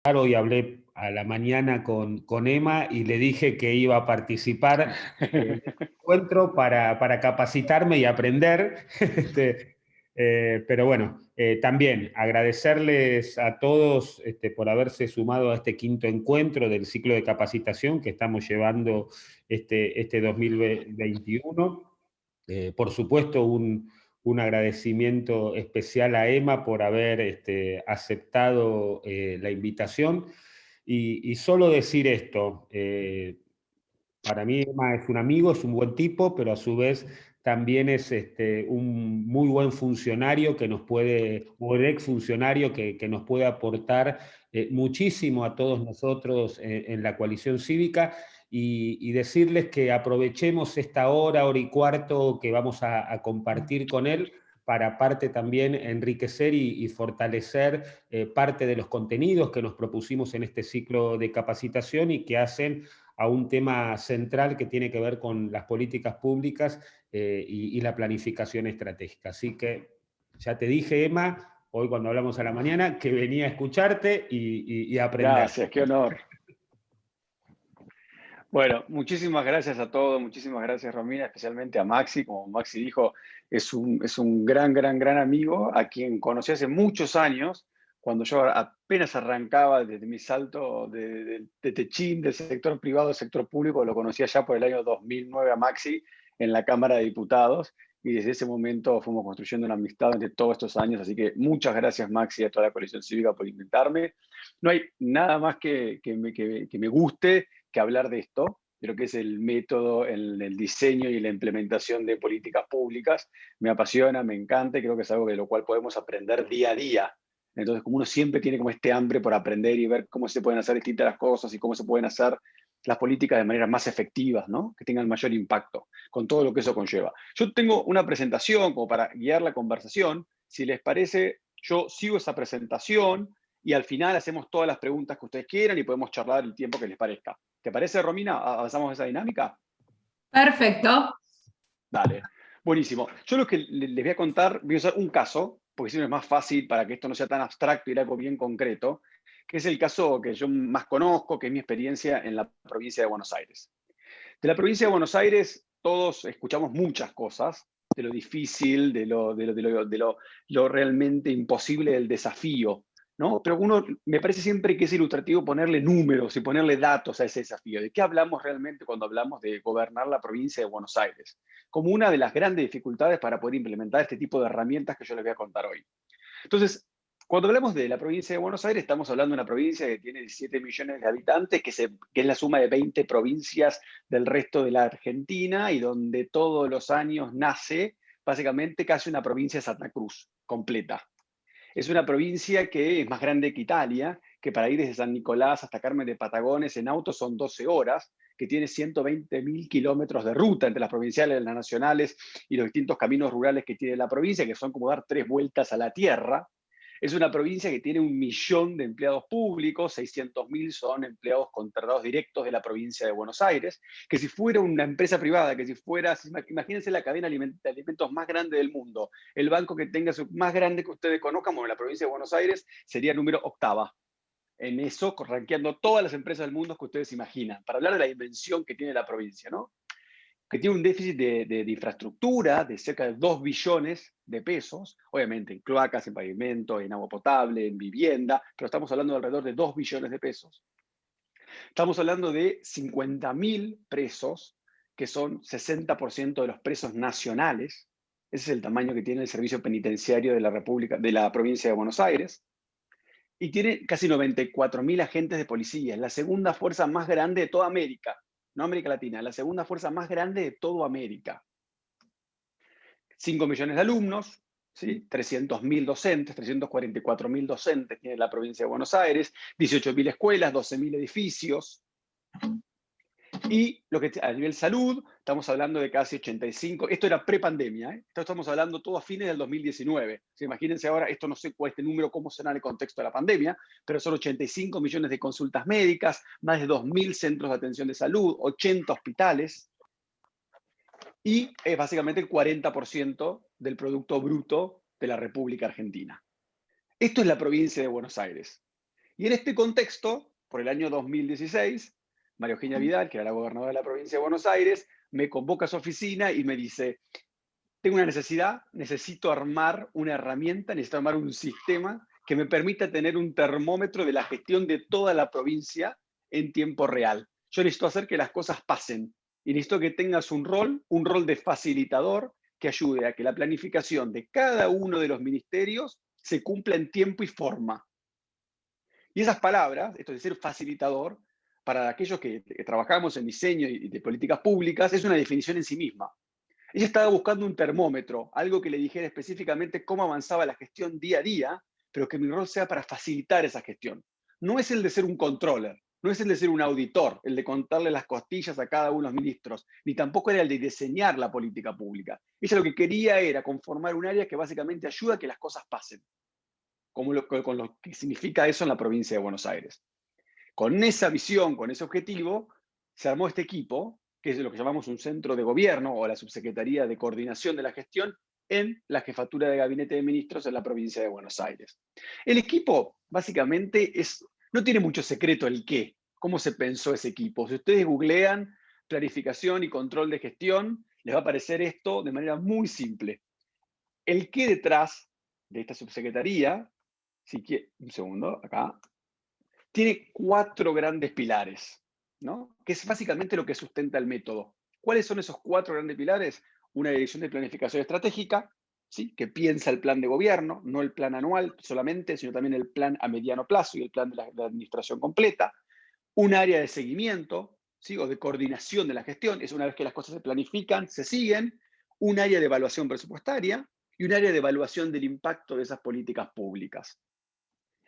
Hoy hablé a la mañana con Emma y le dije que iba a participar en el encuentro para capacitarme y aprender. Pero bueno, también agradecerles a todos por haberse sumado a este quinto encuentro del ciclo de capacitación que estamos llevando este 2021. Por supuesto, un agradecimiento especial a Emma por haber aceptado la invitación. Y solo decir esto, para mí Emma es un amigo, es un buen tipo, pero a su vez también es un muy buen funcionario que nos puede, o el ex funcionario que nos puede aportar muchísimo a todos nosotros en la coalición cívica y decirles que aprovechemos esta hora y cuarto que vamos a compartir con él para parte también enriquecer y fortalecer parte de los contenidos que nos propusimos en este ciclo de capacitación y que hacen a un tema central que tiene que ver con las políticas públicas y la planificación estratégica. Así que ya te dije, Emma, hoy cuando hablamos a la mañana, que venía a escucharte y a aprender. Gracias, qué honor. Bueno, muchísimas gracias a todos, muchísimas gracias Romina, especialmente a Maxi. Como Maxi dijo, es un gran amigo a quien conocí hace muchos años, cuando yo apenas arrancaba desde mi salto de techín, del sector privado al sector público. Lo conocí ya por el año 2009 a Maxi en la Cámara de Diputados, y desde ese momento fuimos construyendo una amistad entre todos estos años. Así que muchas gracias Maxi, a toda la coalición cívica, por invitarme. No hay nada más que me guste que hablar de esto, de lo que es el método, el diseño y la implementación de políticas públicas. Me apasiona, me encanta, y creo que es algo de lo cual podemos aprender día a día. Entonces, como uno siempre tiene como este hambre por aprender y ver cómo se pueden hacer distintas las cosas y cómo se pueden hacer las políticas de manera más efectivas, ¿no? Que tengan mayor impacto, con todo lo que eso conlleva. Yo tengo una presentación como para guiar la conversación. Si les parece, yo sigo esa presentación y al final hacemos todas las preguntas que ustedes quieran y podemos charlar el tiempo que les parezca. ¿Te parece, Romina? ¿Avanzamos esa dinámica? Perfecto. Dale. Buenísimo. Yo lo que les voy a contar, voy a usar un caso, porque si no es más fácil para que esto no sea tan abstracto y algo bien concreto, que es el caso que yo más conozco, que es mi experiencia en la provincia de Buenos Aires. De la provincia de Buenos Aires todos escuchamos muchas cosas, de lo difícil, lo realmente imposible del desafío, ¿no? Pero uno, me parece siempre que es ilustrativo ponerle números y ponerle datos a ese desafío. ¿De qué hablamos realmente cuando hablamos de gobernar la provincia de Buenos Aires? Como una de las grandes dificultades para poder implementar este tipo de herramientas que yo les voy a contar hoy. Entonces, cuando hablamos de la provincia de Buenos Aires, estamos hablando de una provincia que tiene 17 millones de habitantes, que es la suma de 20 provincias del resto de la Argentina, y donde todos los años nace básicamente casi una provincia de Santa Cruz completa. Es una provincia que es más grande que Italia, que para ir desde San Nicolás hasta Carmen de Patagones en auto son 12 horas, que tiene 120.000 kilómetros de ruta entre las provinciales, las nacionales y los distintos caminos rurales que tiene la provincia, que son como dar 3 vueltas a la tierra. Es una provincia que tiene 1 millón de empleados públicos, 600.000 son empleados contratados directos de la provincia de Buenos Aires, que si fuera una empresa privada, que si fuera, imagínense la cadena de alimentos más grande del mundo, el banco que tenga más grande que ustedes conozcan, como en la provincia de Buenos Aires, sería número octava. En eso, rankeando todas las empresas del mundo que ustedes imaginan, para hablar de la dimensión que tiene la provincia, ¿no? Que tiene un déficit de infraestructura de cerca de 2 billones de pesos, obviamente en cloacas, en pavimento, en agua potable, en vivienda, pero estamos hablando de alrededor de 2 billones de pesos. Estamos hablando de 50.000 presos, que son 60% de los presos nacionales. Ese es el tamaño que tiene el servicio penitenciario de la República, de la provincia de Buenos Aires. Y tiene casi 94.000 agentes de policía, la segunda fuerza más grande de toda América, no América Latina, la segunda fuerza más grande de toda América. 5 millones de alumnos, ¿sí? 300.000 docentes, 344.000 docentes tiene la provincia de Buenos Aires, 18.000 escuelas, 12.000 edificios. Y lo que a nivel salud, estamos hablando de casi 85, esto era pre-pandemia, ¿eh? Esto estamos hablando todo a fines del 2019. ¿Sí? Imagínense ahora, esto no sé cuál este número, cómo será en el contexto de la pandemia, pero son 85 millones de consultas médicas, más de 2.000 centros de atención de salud, 80 hospitales, y es básicamente el 40% del Producto Bruto de la República Argentina. Esto es la provincia de Buenos Aires. Y en este contexto, por el año 2016, María Eugenia Vidal, que era la gobernadora de la provincia de Buenos Aires, me convoca a su oficina y me dice, tengo una necesidad, necesito armar una herramienta, necesito armar un sistema que me permita tener un termómetro de la gestión de toda la provincia en tiempo real. Yo necesito hacer que las cosas pasen y necesito que tengas un rol de facilitador que ayude a que la planificación de cada uno de los ministerios se cumpla en tiempo y forma. Y esas palabras, esto de ser facilitador, para aquellos que trabajamos en diseño y de políticas públicas, es una definición en sí misma. Ella estaba buscando un termómetro, algo que le dijera específicamente cómo avanzaba la gestión día a día, pero que mi rol sea para facilitar esa gestión. No es el de ser un controller, no es el de ser un auditor, el de contarle las costillas a cada uno de los ministros, ni tampoco era el de diseñar la política pública. Ella lo que quería era conformar un área que básicamente ayuda a que las cosas pasen, con lo que significa eso en la provincia de Buenos Aires. Con esa visión, con ese objetivo, se armó este equipo, que es lo que llamamos un centro de gobierno o la subsecretaría de coordinación de la gestión en la jefatura de gabinete de ministros en la provincia de Buenos Aires. El equipo, básicamente, no tiene mucho secreto el qué, cómo se pensó ese equipo. Si ustedes googlean planificación y control de gestión, les va a aparecer esto de manera muy simple. El qué detrás de esta subsecretaría, un segundo, acá, tiene 4 grandes pilares, ¿no? Que es básicamente lo que sustenta el método. ¿Cuáles son esos 4 grandes pilares? Una dirección de planificación estratégica, ¿sí? Que piensa el plan de gobierno, no el plan anual solamente, sino también el plan a mediano plazo y el plan de la administración completa. Un área de seguimiento, ¿sí? O de coordinación de la gestión, es una vez que las cosas se planifican, se siguen. Un área de evaluación presupuestaria y un área de evaluación del impacto de esas políticas públicas.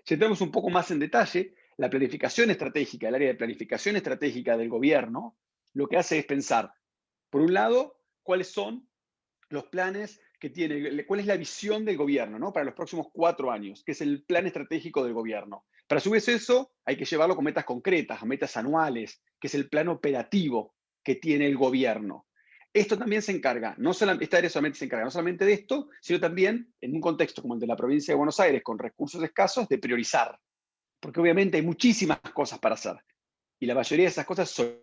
Si entramos un poco más en detalle, la planificación estratégica, el área de planificación estratégica del gobierno, lo que hace es pensar, por un lado, cuáles son los planes que tiene, cuál es la visión del gobierno, ¿no? Para los próximos 4 años, que es el plan estratégico del gobierno. Para a su vez eso hay que llevarlo con metas concretas, a metas anuales, que es el plan operativo que tiene el gobierno. Esto también se encarga, esta área solamente se encarga no solamente de esto, sino también, en un contexto como el de la provincia de Buenos Aires, con recursos escasos, de priorizar. Porque obviamente hay muchísimas cosas para hacer. Y la mayoría de esas cosas son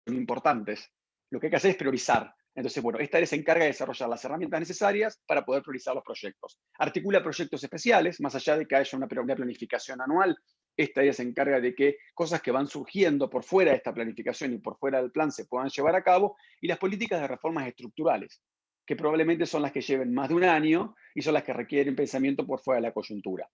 importantes. Lo que hay que hacer es priorizar. Entonces, bueno, esta área se encarga de desarrollar las herramientas necesarias para poder priorizar los proyectos. Articula proyectos especiales, más allá de que haya una planificación anual. Esta área se encarga de que cosas que van surgiendo por fuera de esta planificación y por fuera del plan se puedan llevar a cabo, y las políticas de reformas estructurales, que probablemente son las que lleven más de un año y son las que requieren pensamiento por fuera de la coyuntura.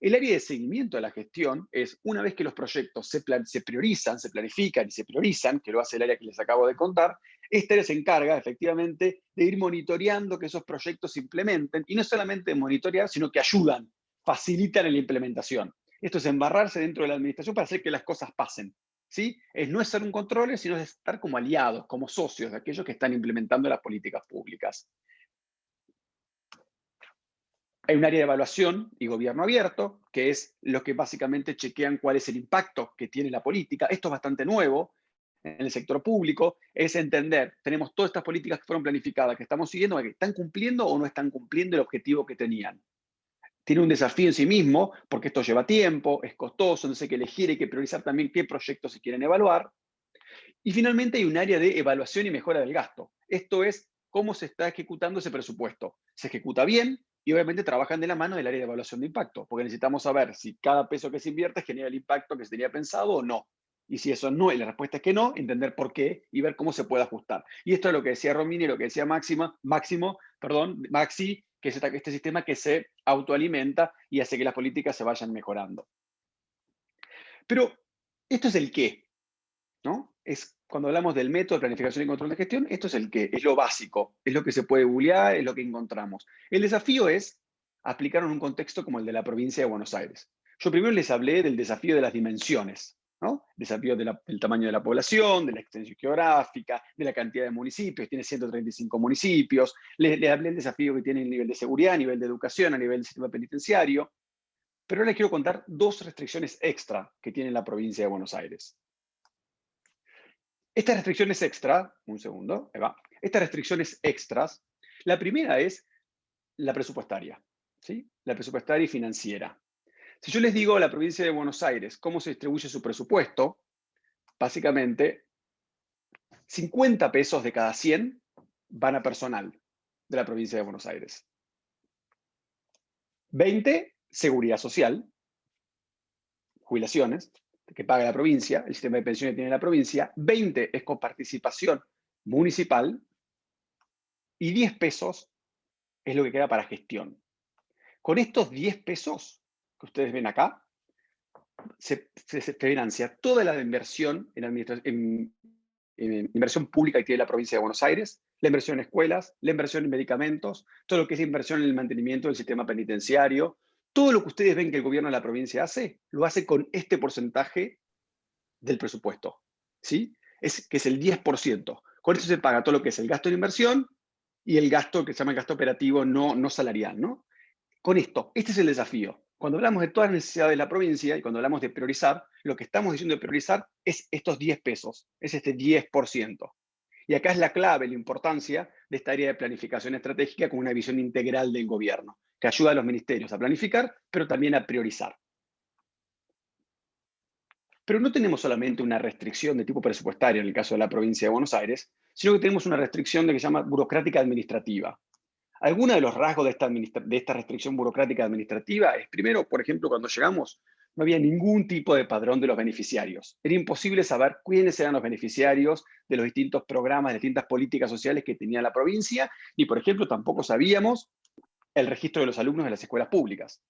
El área de seguimiento de la gestión es, una vez que los proyectos se priorizan, se planifican y se priorizan, que lo hace el área que les acabo de contar, esta área se encarga efectivamente de ir monitoreando que esos proyectos se implementen, y no solamente de monitorear, sino que ayudan, facilitan en la implementación. Esto es embarrarse dentro de la administración para hacer que las cosas pasen. ¿Sí? No es ser un control, sino es estar como aliados, como socios de aquellos que están implementando las políticas públicas. Hay un área de evaluación y gobierno abierto, que es lo que básicamente chequean cuál es el impacto que tiene la política. Esto es bastante nuevo en el sector público, es entender, tenemos todas estas políticas que fueron planificadas, que estamos siguiendo, que están cumpliendo o no están cumpliendo el objetivo que tenían. Tiene un desafío en sí mismo, porque esto lleva tiempo, es costoso, entonces hay que elegir, hay que priorizar también qué proyectos se quieren evaluar. Y finalmente hay un área de evaluación y mejora del gasto. Esto es cómo se está ejecutando ese presupuesto. ¿Se ejecuta bien? Y obviamente trabajan de la mano del área de evaluación de impacto, porque necesitamos saber si cada peso que se invierte genera el impacto que se tenía pensado o no. Y si eso no, y la respuesta es que no, entender por qué y ver cómo se puede ajustar. Y esto es lo que decía Romini, lo que decía Maxi, que es este sistema que se autoalimenta y hace que las políticas se vayan mejorando. Pero esto es el qué, ¿no? Cuando hablamos del método de planificación y control de gestión, esto es el qué, es lo básico, es lo que se puede googlear, es lo que encontramos. El desafío es aplicarlo en un contexto como el de la provincia de Buenos Aires. Yo primero les hablé del desafío de las dimensiones, ¿no? Desafío del tamaño de la población, de la extensión geográfica, de la cantidad de municipios, tiene 135 municipios. Les hablé del desafío que tiene el nivel de seguridad, a nivel de educación, a nivel del sistema penitenciario. Pero ahora les quiero contar 2 restricciones extra que tiene la provincia de Buenos Aires. Estas restricciones extra, un segundo, ahí va. Estas restricciones extras, la primera es la presupuestaria, ¿sí? La presupuestaria y financiera. Si yo les digo a la provincia de Buenos Aires cómo se distribuye su presupuesto, básicamente 50 pesos de cada 100 van a personal de la provincia de Buenos Aires. 20, seguridad social, jubilaciones, que paga la provincia, el sistema de pensiones que tiene la provincia. 20 es coparticipación municipal. Y 10 pesos es lo que queda para gestión. Con estos 10 pesos que ustedes ven acá, se financia toda la inversión en inversión pública que tiene la provincia de Buenos Aires, la inversión en escuelas, la inversión en medicamentos, todo lo que es inversión en el mantenimiento del sistema penitenciario, todo lo que ustedes ven que el gobierno de la provincia hace, lo hace con este porcentaje del presupuesto, ¿sí? Que es el 10%. Con eso se paga todo lo que es el gasto de inversión y el gasto que se llama el gasto operativo no salarial, ¿no? Con esto, este es el desafío. Cuando hablamos de todas las necesidades de la provincia y cuando hablamos de priorizar, lo que estamos diciendo de priorizar es estos 10 pesos, es este 10%. Y acá es la clave, la importancia de esta área de planificación estratégica con una visión integral del gobierno, que ayuda a los ministerios a planificar, pero también a priorizar. Pero no tenemos solamente una restricción de tipo presupuestario en el caso de la provincia de Buenos Aires, sino que tenemos una restricción de que se llama burocrática administrativa. Algunos de los rasgos de esta restricción burocrática administrativa es, primero, por ejemplo, cuando llegamos, no había ningún tipo de padrón de los beneficiarios. Era imposible saber quiénes eran los beneficiarios de los distintos programas, de distintas políticas sociales que tenía la provincia, y, por ejemplo, tampoco sabíamos el registro de los alumnos de las escuelas públicas.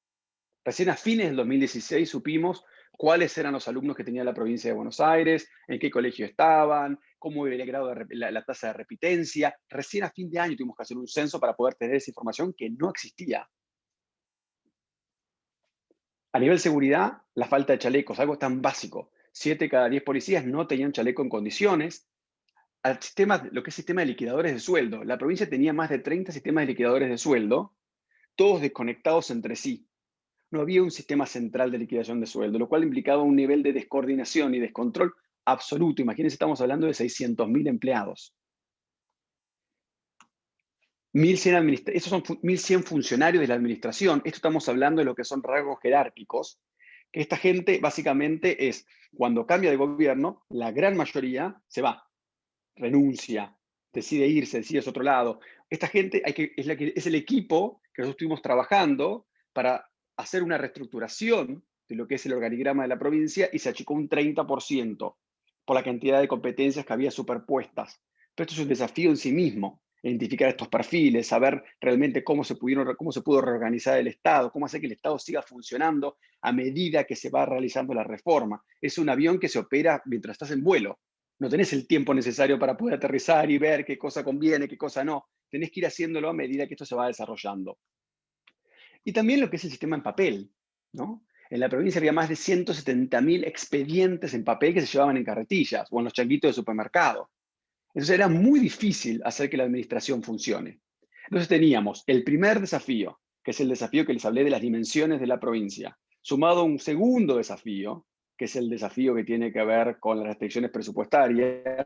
Recién a fines del 2016 supimos cuáles eran los alumnos que tenía la provincia de Buenos Aires, en qué colegio estaban, cómo era el grado de la tasa de repitencia. Recién a fin de año tuvimos que hacer un censo para poder tener esa información que no existía. A nivel seguridad, la falta de chalecos, algo tan básico. 7 cada 10 policías no tenían chaleco en condiciones. Al sistema, lo que es sistema de liquidadores de sueldo. La provincia tenía más de 30 sistemas de liquidadores de sueldo, todos desconectados entre sí. No había un sistema central de liquidación de sueldo, lo cual implicaba un nivel de descoordinación y descontrol absoluto. Imagínense, estamos hablando de 600.000 empleados. 1.100 estos son 1.100 funcionarios de la administración. Esto estamos hablando de lo que son rasgos jerárquicos, que esta gente básicamente es, cuando cambia de gobierno, la gran mayoría se va, renuncia, decide irse, decide a otro lado. Esta gente es el equipo que nosotros estuvimos trabajando para hacer una reestructuración de lo que es el organigrama de la provincia y se achicó un 30% por la cantidad de competencias que había superpuestas. Pero esto es un desafío en sí mismo, identificar estos perfiles, saber realmente cómo se pudo reorganizar el Estado, cómo hacer que el Estado siga funcionando a medida que se va realizando la reforma. Es un avión que se opera mientras estás en vuelo. No tenés el tiempo necesario para poder aterrizar y ver qué cosa conviene, qué cosa no. Tenés que ir haciéndolo a medida que esto se va desarrollando. Y también lo que es el sistema en papel, ¿no? En la provincia había más de 170.000 expedientes en papel que se llevaban en carretillas o en los changuitos de supermercado. Entonces era muy difícil hacer que la administración funcione. Entonces teníamos el primer desafío, que es el desafío que les hablé de las dimensiones de la provincia, sumado a un segundo desafío, que es el desafío que tiene que ver con las restricciones presupuestarias,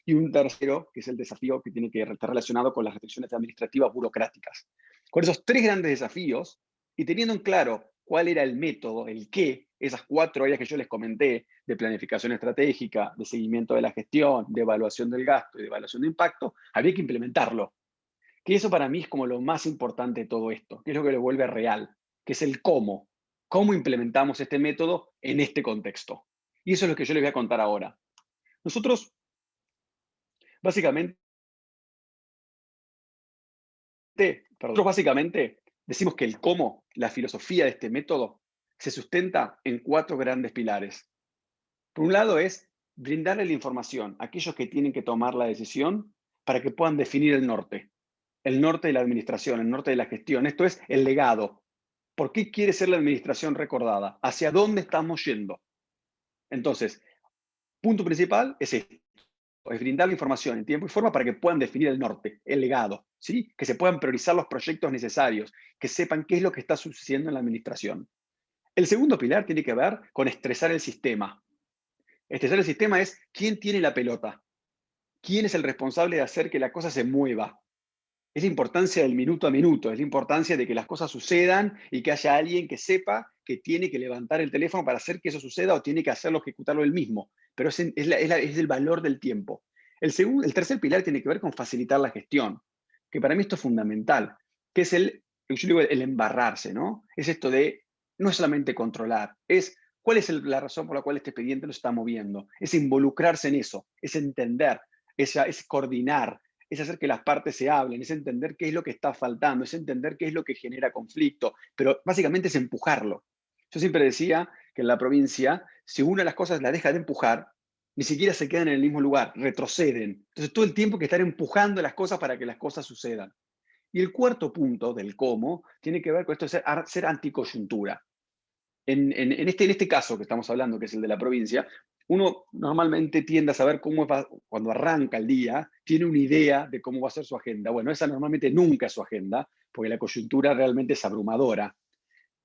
y un tercero, que es el desafío que tiene que estar relacionado con las restricciones administrativas burocráticas. Con esos tres grandes desafíos, y teniendo en claro cuál era el método, el qué, esas 4 áreas que yo les comenté, de planificación estratégica, de seguimiento de la gestión, de evaluación del gasto y de evaluación de impacto, había que implementarlo. Que eso para mí es como lo más importante de todo esto, que es lo que lo vuelve real, que es el cómo. ¿Cómo implementamos este método en este contexto? Y eso es lo que yo les voy a contar ahora. Nosotros básicamente decimos que el cómo, la filosofía de este método, se sustenta en 4 grandes pilares. Por un lado es brindarle la información a aquellos que tienen que tomar la decisión para que puedan definir el norte de la administración, el norte de la gestión. Esto es el legado. ¿Por qué quiere ser la administración recordada? ¿Hacia dónde estamos yendo? Entonces, punto principal es esto. Es brindar la información en tiempo y forma para que puedan definir el norte, el legado, ¿sí? Que se puedan priorizar los proyectos necesarios, que sepan qué es lo que está sucediendo en la administración. El segundo pilar tiene que ver con estresar el sistema. Estresar el sistema es quién tiene la pelota, quién es el responsable de hacer que la cosa se mueva. Es la importancia del minuto a minuto, es la importancia de que las cosas sucedan y que haya alguien que sepa que tiene que levantar el teléfono para hacer que eso suceda o tiene que hacerlo, ejecutarlo él mismo. Pero es el valor del tiempo. El tercer pilar tiene que ver con facilitar la gestión, que para mí esto es fundamental, que es yo digo, el embarrarse, ¿no? Es esto de no es solamente controlar, es cuál es la razón por la cual este expediente nos está moviendo, es involucrarse en eso, es entender, es coordinar, es hacer que las partes se hablen, es entender qué es lo que está faltando, es entender qué es lo que genera conflicto, pero básicamente es empujarlo. Yo siempre decía que en la provincia, si una de las cosas la deja de empujar, ni siquiera se quedan en el mismo lugar, retroceden. Entonces todo el tiempo hay que estar empujando las cosas para que las cosas sucedan. Y el cuarto punto del cómo tiene que ver con esto de ser anticoyuntura. En este caso que estamos hablando, que es el de la provincia, uno normalmente tiende a saber cómo va, cuando arranca el día, tiene una idea de cómo va a ser su agenda. Bueno, esa normalmente nunca es su agenda, porque la coyuntura realmente es abrumadora.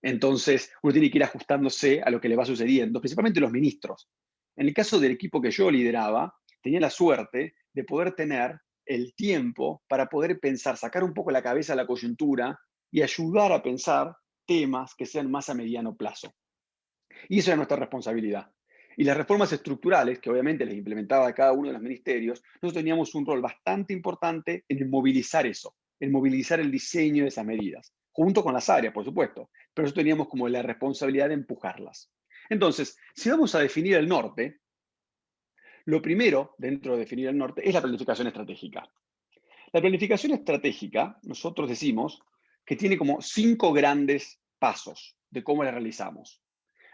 Entonces, uno tiene que ir ajustándose a lo que le va sucediendo, principalmente los ministros. En el caso del equipo que yo lideraba, tenía la suerte de poder tener el tiempo para poder pensar, sacar un poco la cabeza a la coyuntura y ayudar a pensar temas que sean más a mediano plazo. Y esa era nuestra responsabilidad. Y las reformas estructurales, que obviamente les implementaba cada uno de los ministerios, nosotros teníamos un rol bastante importante en movilizar eso, en movilizar el diseño de esas medidas, junto con las áreas, por supuesto, pero nosotros teníamos como la responsabilidad de empujarlas. Entonces, si vamos a definir el norte, lo primero dentro de definir el norte es la planificación estratégica. La planificación estratégica, nosotros decimos que tiene como 5 grandes pasos de cómo la realizamos.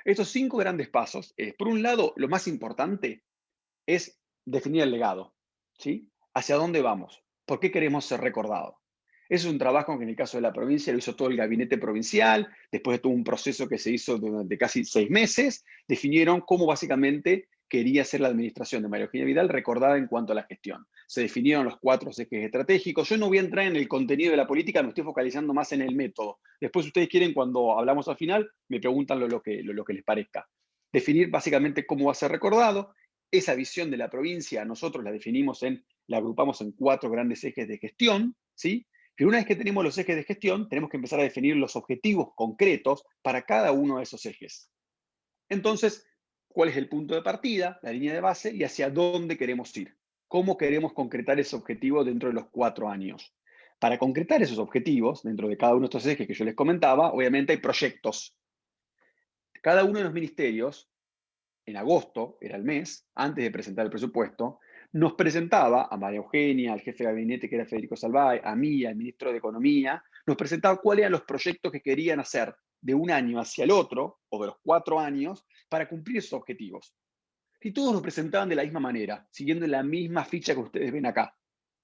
Estos 5 grandes pasos es, por un lado, lo más importante es definir el legado, ¿sí? ¿Hacia dónde vamos? ¿Por qué queremos ser recordados? Ese es un trabajo que en el caso de la provincia lo hizo todo el gabinete provincial, después de todo un proceso que se hizo durante casi 6 meses, definieron cómo básicamente quería ser la administración de María Eugenia Vidal recordada en cuanto a la gestión. Se definieron los 4 ejes estratégicos. Yo no voy a entrar en el contenido de la política, me estoy focalizando más en el método. Después, si ustedes quieren, cuando hablamos al final, me preguntan lo que les parezca. Definir básicamente cómo va a ser recordado. Esa visión de la provincia nosotros la agrupamos en 4 grandes ejes de gestión, ¿sí? Pero una vez que tenemos los ejes de gestión, tenemos que empezar a definir los objetivos concretos para cada uno de esos ejes. Entonces, ¿cuál es el punto de partida, la línea de base y hacia dónde queremos ir? ¿Cómo queremos concretar ese objetivo dentro de los 4 años? Para concretar esos objetivos, dentro de cada uno de estos ejes que yo les comentaba, obviamente hay proyectos. Cada uno de los ministerios, en agosto, era el mes, antes de presentar el presupuesto, nos presentaba a María Eugenia, al jefe de gabinete que era Federico Salvay, a mí, al ministro de Economía, nos presentaba cuáles eran los proyectos que querían hacer de un año hacia el otro, o de los 4 años, para cumplir esos objetivos. Y todos nos presentaban de la misma manera, siguiendo la misma ficha que ustedes ven acá,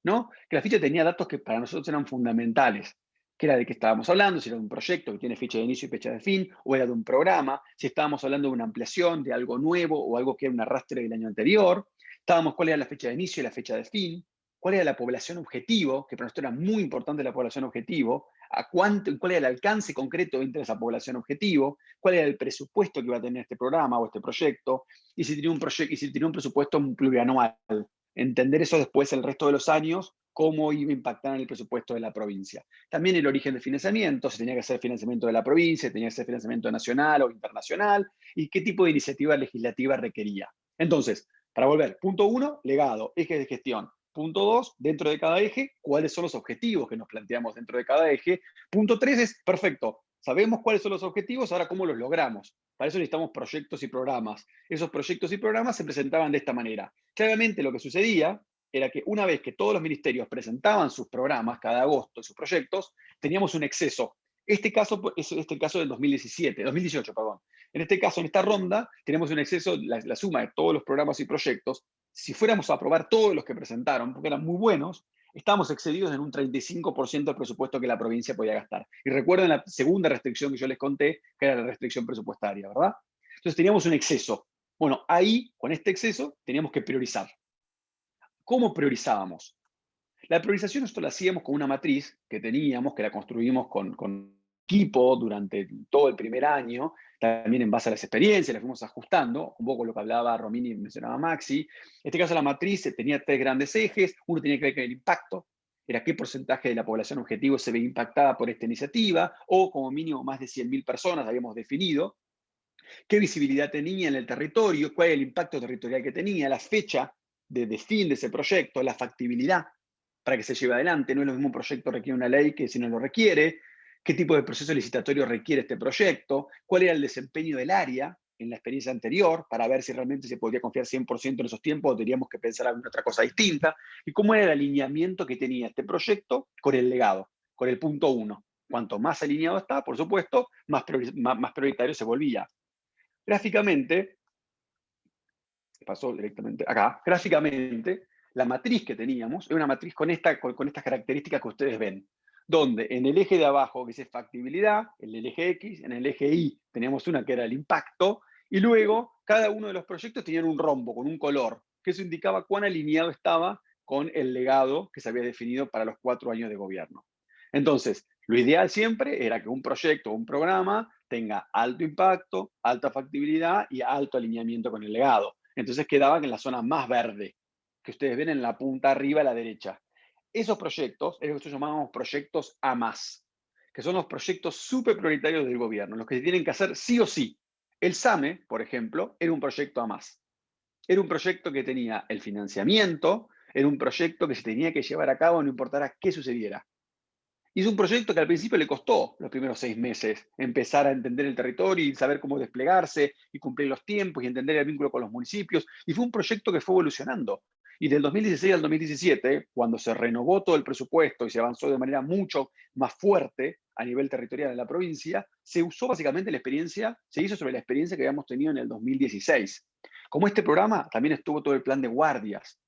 ¿no? Que la ficha tenía datos que para nosotros eran fundamentales, que era de qué estábamos hablando, si era de un proyecto que tiene fecha de inicio y fecha de fin, o era de un programa, si estábamos hablando de una ampliación, de algo nuevo, o algo que era un arrastre del año anterior, cuál era la fecha de inicio y la fecha de fin, cuál era la población objetivo, que para nosotros era muy importante la población objetivo, cuál era el alcance concreto entre esa población objetivo, cuál era el presupuesto que iba a tener este programa o este proyecto, y si tenía un presupuesto plurianual. Entender eso después el resto de los años, cómo iba a impactar en el presupuesto de la provincia. También el origen de financiamiento, si tenía que ser financiamiento de la provincia, si tenía que ser financiamiento nacional o internacional, y qué tipo de iniciativa legislativa requería. Entonces, para volver, punto 1, legado, eje de gestión. Punto 2, dentro de cada eje, cuáles son los objetivos que nos planteamos dentro de cada eje. Punto 3 es, perfecto, sabemos cuáles son los objetivos, ahora cómo los logramos. Para eso necesitamos proyectos y programas. Esos proyectos y programas se presentaban de esta manera. Claramente lo que sucedía era que una vez que todos los ministerios presentaban sus programas cada agosto, sus proyectos, teníamos un exceso. Este caso es el caso del 2018, perdón. En este caso, en esta ronda, tenemos un exceso, la suma de todos los programas y proyectos. Si fuéramos a aprobar todos los que presentaron, porque eran muy buenos, estábamos excedidos en un 35% del presupuesto que la provincia podía gastar. Y recuerden la segunda restricción que yo les conté, que era la restricción presupuestaria, ¿verdad? Entonces teníamos un exceso. Bueno, ahí, con este exceso, teníamos que priorizar. ¿Cómo priorizábamos? La priorización nosotros la hacíamos con una matriz que teníamos, que la construimos con equipo durante todo el primer año, también en base a las experiencias, la fuimos ajustando, un poco lo que hablaba Romini y mencionaba Maxi. En este caso la matriz tenía 3 grandes ejes, uno tenía que ver con el impacto. era qué porcentaje de la población objetivo se ve impactada por esta iniciativa, o como mínimo más de 100.000 personas habíamos definido, qué visibilidad tenía en el territorio, cuál era el impacto territorial que tenía, la fecha de fin de ese proyecto, la factibilidad para que se lleve adelante. No es lo mismo un proyecto requiere una ley que si no lo requiere, qué tipo de proceso licitatorio requiere este proyecto, cuál era el desempeño del área en la experiencia anterior para ver si realmente se podía confiar 100% en esos tiempos o teníamos que pensar alguna otra cosa distinta, y cómo era el alineamiento que tenía este proyecto con el legado, con el punto 1. Cuanto más alineado está, por supuesto, más prioritario se volvía. Gráficamente, pasó directamente acá, gráficamente, la matriz que teníamos es una matriz con estas características que ustedes ven, donde en el eje de abajo, que es factibilidad, en el eje X, en el eje Y teníamos una que era el impacto, y luego cada uno de los proyectos tenían un rombo con un color, que eso indicaba cuán alineado estaba con el legado que se había definido para los 4 años de gobierno. Entonces, lo ideal siempre era que un proyecto o un programa tenga alto impacto, alta factibilidad y alto alineamiento con el legado. Entonces quedaban en la zona más verde, que ustedes ven en la punta arriba a la derecha. Esos proyectos, es lo que nosotros llamamos proyectos A+, que son los proyectos súper prioritarios del gobierno, los que se tienen que hacer sí o sí. El SAME, por ejemplo, era un proyecto A+. Era un proyecto que tenía el financiamiento, era un proyecto que se tenía que llevar a cabo no importara qué sucediera. Y es un proyecto que al principio le costó los primeros 6 meses empezar a entender el territorio y saber cómo desplegarse y cumplir los tiempos y entender el vínculo con los municipios. Y fue un proyecto que fue evolucionando. Y del 2016 al 2017, cuando se renovó todo el presupuesto y se avanzó de manera mucho más fuerte a nivel territorial en la provincia, se usó básicamente la experiencia, se hizo sobre la experiencia que habíamos tenido en el 2016. Como este programa, también estuvo todo el plan de guardias,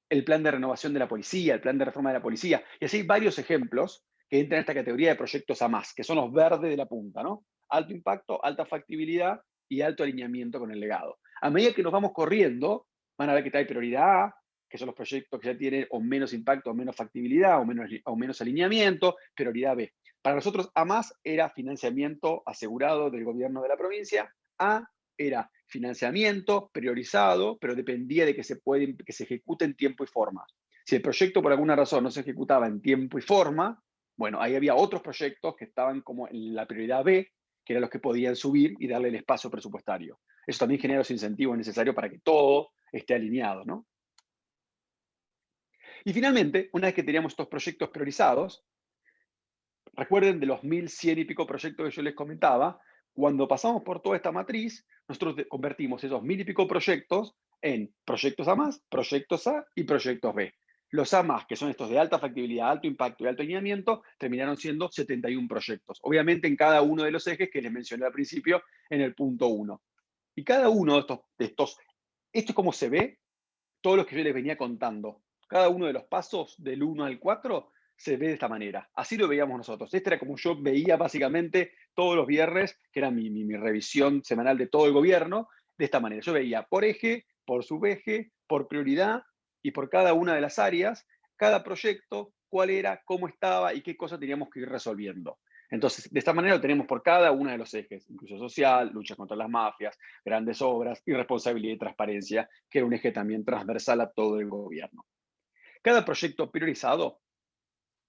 el plan de renovación de la policía, el plan de reforma de la policía, y así hay varios ejemplos que entran en esta categoría de proyectos A+, que son los verdes de la punta, ¿no? Alto impacto, alta factibilidad y alto alineamiento con el legado. A medida que nos vamos corriendo, van a ver que hay prioridad A, que son los proyectos que ya tienen o menos impacto o menos factibilidad o menos alineamiento, prioridad B. Para nosotros A+ era financiamiento asegurado del gobierno de la provincia, A era financiamiento priorizado, pero dependía de que se ejecute en tiempo y forma. Si el proyecto por alguna razón no se ejecutaba en tiempo y forma, bueno, ahí había otros proyectos que estaban como en la prioridad B, que eran los que podían subir y darle el espacio presupuestario. Eso también genera los incentivos necesarios para que todo esté alineado, ¿no? Y finalmente, una vez que teníamos estos proyectos priorizados, recuerden de los 1.100 y pico proyectos que yo les comentaba, cuando pasamos por toda esta matriz, nosotros convertimos esos 1.000 y pico proyectos en proyectos A+, proyectos A y proyectos B. Los A+, que son estos de alta factibilidad, alto impacto y alto alineamiento, terminaron siendo 71 proyectos. Obviamente en cada uno de los ejes que les mencioné al principio en el punto 1. Y cada uno de estos, esto es como se ve, todo lo que yo les venía contando. Cada uno de los pasos del 1 al 4 se ve de esta manera. Así lo veíamos nosotros. Este era como yo veía básicamente todos los viernes, que era mi revisión semanal de todo el gobierno, de esta manera. Yo veía por eje, por subeje, por prioridad y por cada una de las áreas, cada proyecto, cuál era, cómo estaba y qué cosas teníamos que ir resolviendo. Entonces, de esta manera lo tenemos por cada uno de los ejes: inclusión social, lucha contra las mafias, grandes obras y responsabilidad y transparencia, que era un eje también transversal a todo el gobierno. Cada proyecto priorizado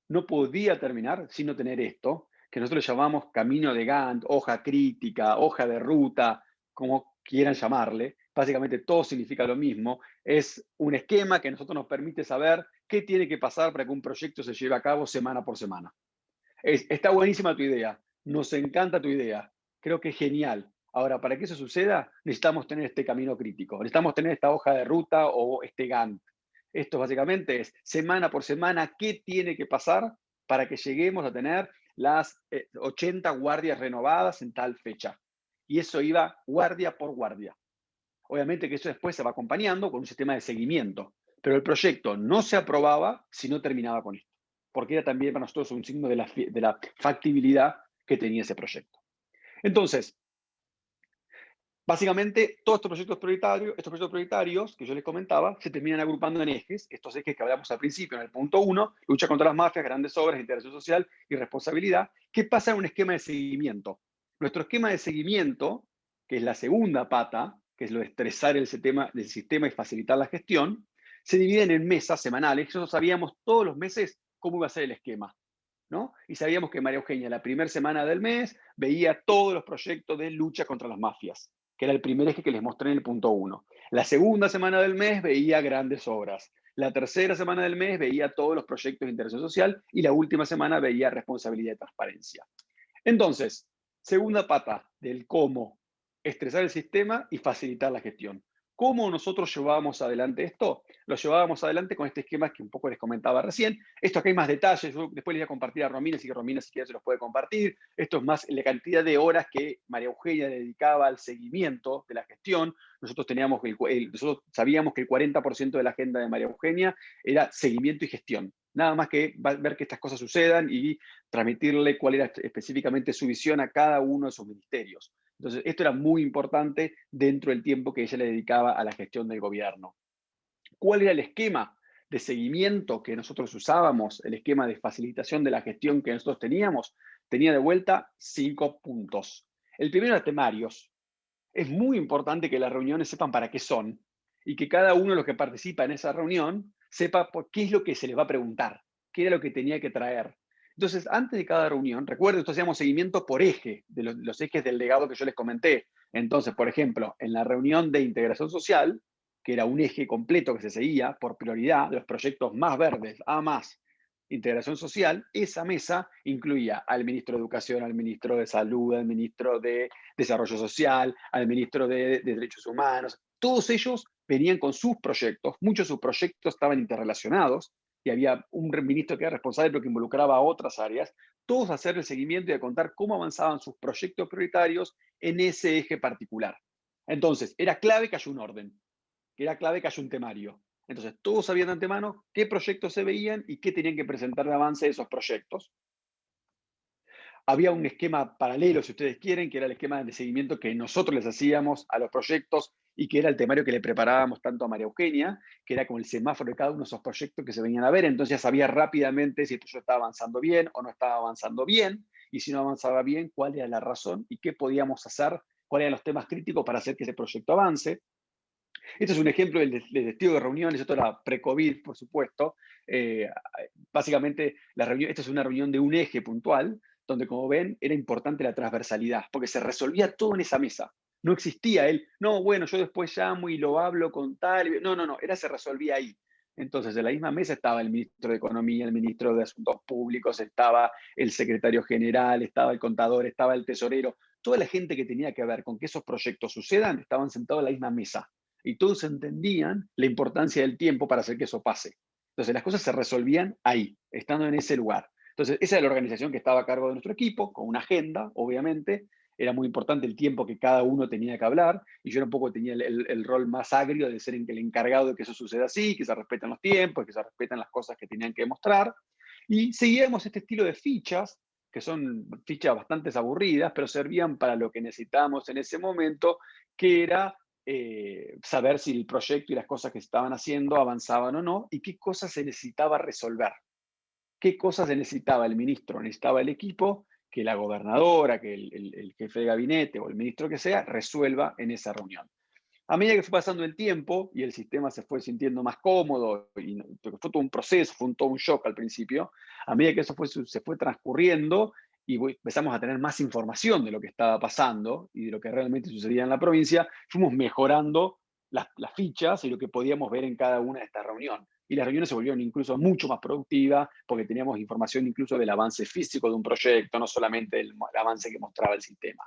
no podía terminar sin no tener esto, que nosotros llamamos camino de Gantt, hoja crítica, hoja de ruta, como quieran llamarle. Básicamente todo significa lo mismo. Es un esquema que a nosotros nos permite saber qué tiene que pasar para que un proyecto se lleve a cabo semana por semana. Está buenísima tu idea, nos encanta tu idea, creo que es genial. Ahora, para que eso suceda, necesitamos tener este camino crítico, necesitamos tener esta hoja de ruta o este Gantt. Esto básicamente es semana por semana qué tiene que pasar para que lleguemos a tener las 80 guardias renovadas en tal fecha. Y eso iba guardia por guardia. Obviamente que eso después se va acompañando con un sistema de seguimiento, pero el proyecto no se aprobaba si no terminaba con esto, porque era también para nosotros un signo de la factibilidad que tenía ese proyecto. Entonces, básicamente, todos estos proyectos prioritarios que yo les comentaba, se terminan agrupando en ejes, estos ejes que hablamos al principio en el punto 1, lucha contra las mafias, grandes obras, integración social y responsabilidad. ¿Qué pasa en un esquema de seguimiento? Nuestro esquema de seguimiento, que es la segunda pata, que es lo de estresar el sistema y facilitar la gestión, se dividen en mesas semanales. Nosotros sabíamos todos los meses cómo iba a ser el esquema, ¿no? Y sabíamos que María Eugenia, la primera semana del mes, veía todos los proyectos de lucha contra las mafias, que era el primer eje que les mostré en el punto 1. La segunda semana del mes veía grandes obras. La tercera semana del mes veía todos los proyectos de interés social y la última semana veía responsabilidad y transparencia. Entonces, segunda pata del cómo, estresar el sistema y facilitar la gestión. ¿Cómo nosotros llevábamos adelante esto? Lo llevábamos adelante con este esquema que un poco les comentaba recién. Esto aquí hay más detalles, yo después les voy a compartir a Romina, así que Romina si quiere se los puede compartir. Esto es más la cantidad de horas que María Eugenia dedicaba al seguimiento de la gestión. Nosotros, nosotros sabíamos que el 40% de la agenda de María Eugenia era seguimiento y gestión. Nada más que ver que estas cosas sucedan y transmitirle cuál era específicamente su visión a cada uno de sus ministerios. Entonces, esto era muy importante dentro del tiempo que ella le dedicaba a la gestión del gobierno. ¿Cuál era el esquema de seguimiento que nosotros usábamos, el esquema de facilitación de la gestión que nosotros teníamos? Tenía de vuelta 5 puntos. El primero era temarios. Es muy importante que las reuniones sepan para qué son y que cada uno de los que participa en esa reunión sepa por qué es lo que se les va a preguntar, qué era lo que tenía que traer. Entonces, antes de cada reunión, recuerden, nosotros hacíamos seguimiento por eje, de los ejes del legado que yo les comenté. Entonces, por ejemplo, en la reunión de integración social, que era un eje completo que se seguía por prioridad de los proyectos más verdes, A más, integración social, esa mesa incluía al ministro de Educación, al ministro de Salud, al ministro de Desarrollo Social, al ministro de Derechos Humanos. Todos ellos venían con sus proyectos, muchos de sus proyectos estaban interrelacionados y había un ministro que era responsable pero que involucraba a otras áreas, todos a hacer el seguimiento y a contar cómo avanzaban sus proyectos prioritarios en ese eje particular. Entonces, era clave que haya un orden, que era clave que haya un temario. Entonces, todos sabían de antemano qué proyectos se veían y qué tenían que presentar de avance de esos proyectos. Había un esquema paralelo, si ustedes quieren, que era el esquema de seguimiento que nosotros les hacíamos a los proyectos y que era el temario que le preparábamos tanto a María Eugenia, que era como el semáforo de cada uno de esos proyectos que se venían a ver. Entonces ya sabía rápidamente si el proyecto estaba avanzando bien o no estaba avanzando bien, y si no avanzaba bien, cuál era la razón y qué podíamos hacer, cuáles eran los temas críticos para hacer que ese proyecto avance. Esto es un ejemplo del testigo de reuniones, esto era pre-COVID, por supuesto. Básicamente, esta es una reunión de un eje puntual, donde, como ven, era importante la transversalidad, porque se resolvía todo en esa mesa. No existía no, bueno, yo después llamo y lo hablo con tal. No, no, no, se resolvía ahí. Entonces, en la misma mesa estaba el ministro de Economía, el ministro de Asuntos Públicos, estaba el secretario general, estaba el contador, estaba el tesorero. Toda la gente que tenía que ver con que esos proyectos sucedan estaban sentados en la misma mesa y todos entendían la importancia del tiempo para hacer que eso pase. Entonces las cosas se resolvían ahí, estando en ese lugar. Entonces esa era la organización que estaba a cargo de nuestro equipo, con una agenda, obviamente. Era muy importante el tiempo que cada uno tenía que hablar, y yo un poco tenía el rol más agrio de ser el encargado de que eso suceda así, que se respeten los tiempos, que se respeten las cosas que tenían que demostrar. Y seguíamos este estilo de fichas, que son fichas bastante aburridas, pero servían para lo que necesitábamos en ese momento, que era saber si el proyecto y las cosas que se estaban haciendo avanzaban o no y qué cosas se necesitaba resolver. ¿Qué cosas se necesitaba el ministro? Necesitaba el equipo, que la gobernadora, que el jefe de gabinete o el ministro que sea resuelva en esa reunión. A medida que fue pasando el tiempo y el sistema se fue sintiendo más cómodo, y fue todo un proceso, fue todo un shock al principio, a medida que eso se fue transcurriendo y empezamos a tener más información de lo que estaba pasando y de lo que realmente sucedía en la provincia, fuimos mejorando las fichas y lo que podíamos ver en cada una de estas reuniones. Y las reuniones se volvieron incluso mucho más productivas porque teníamos información incluso del avance físico de un proyecto, no solamente el avance que mostraba el sistema.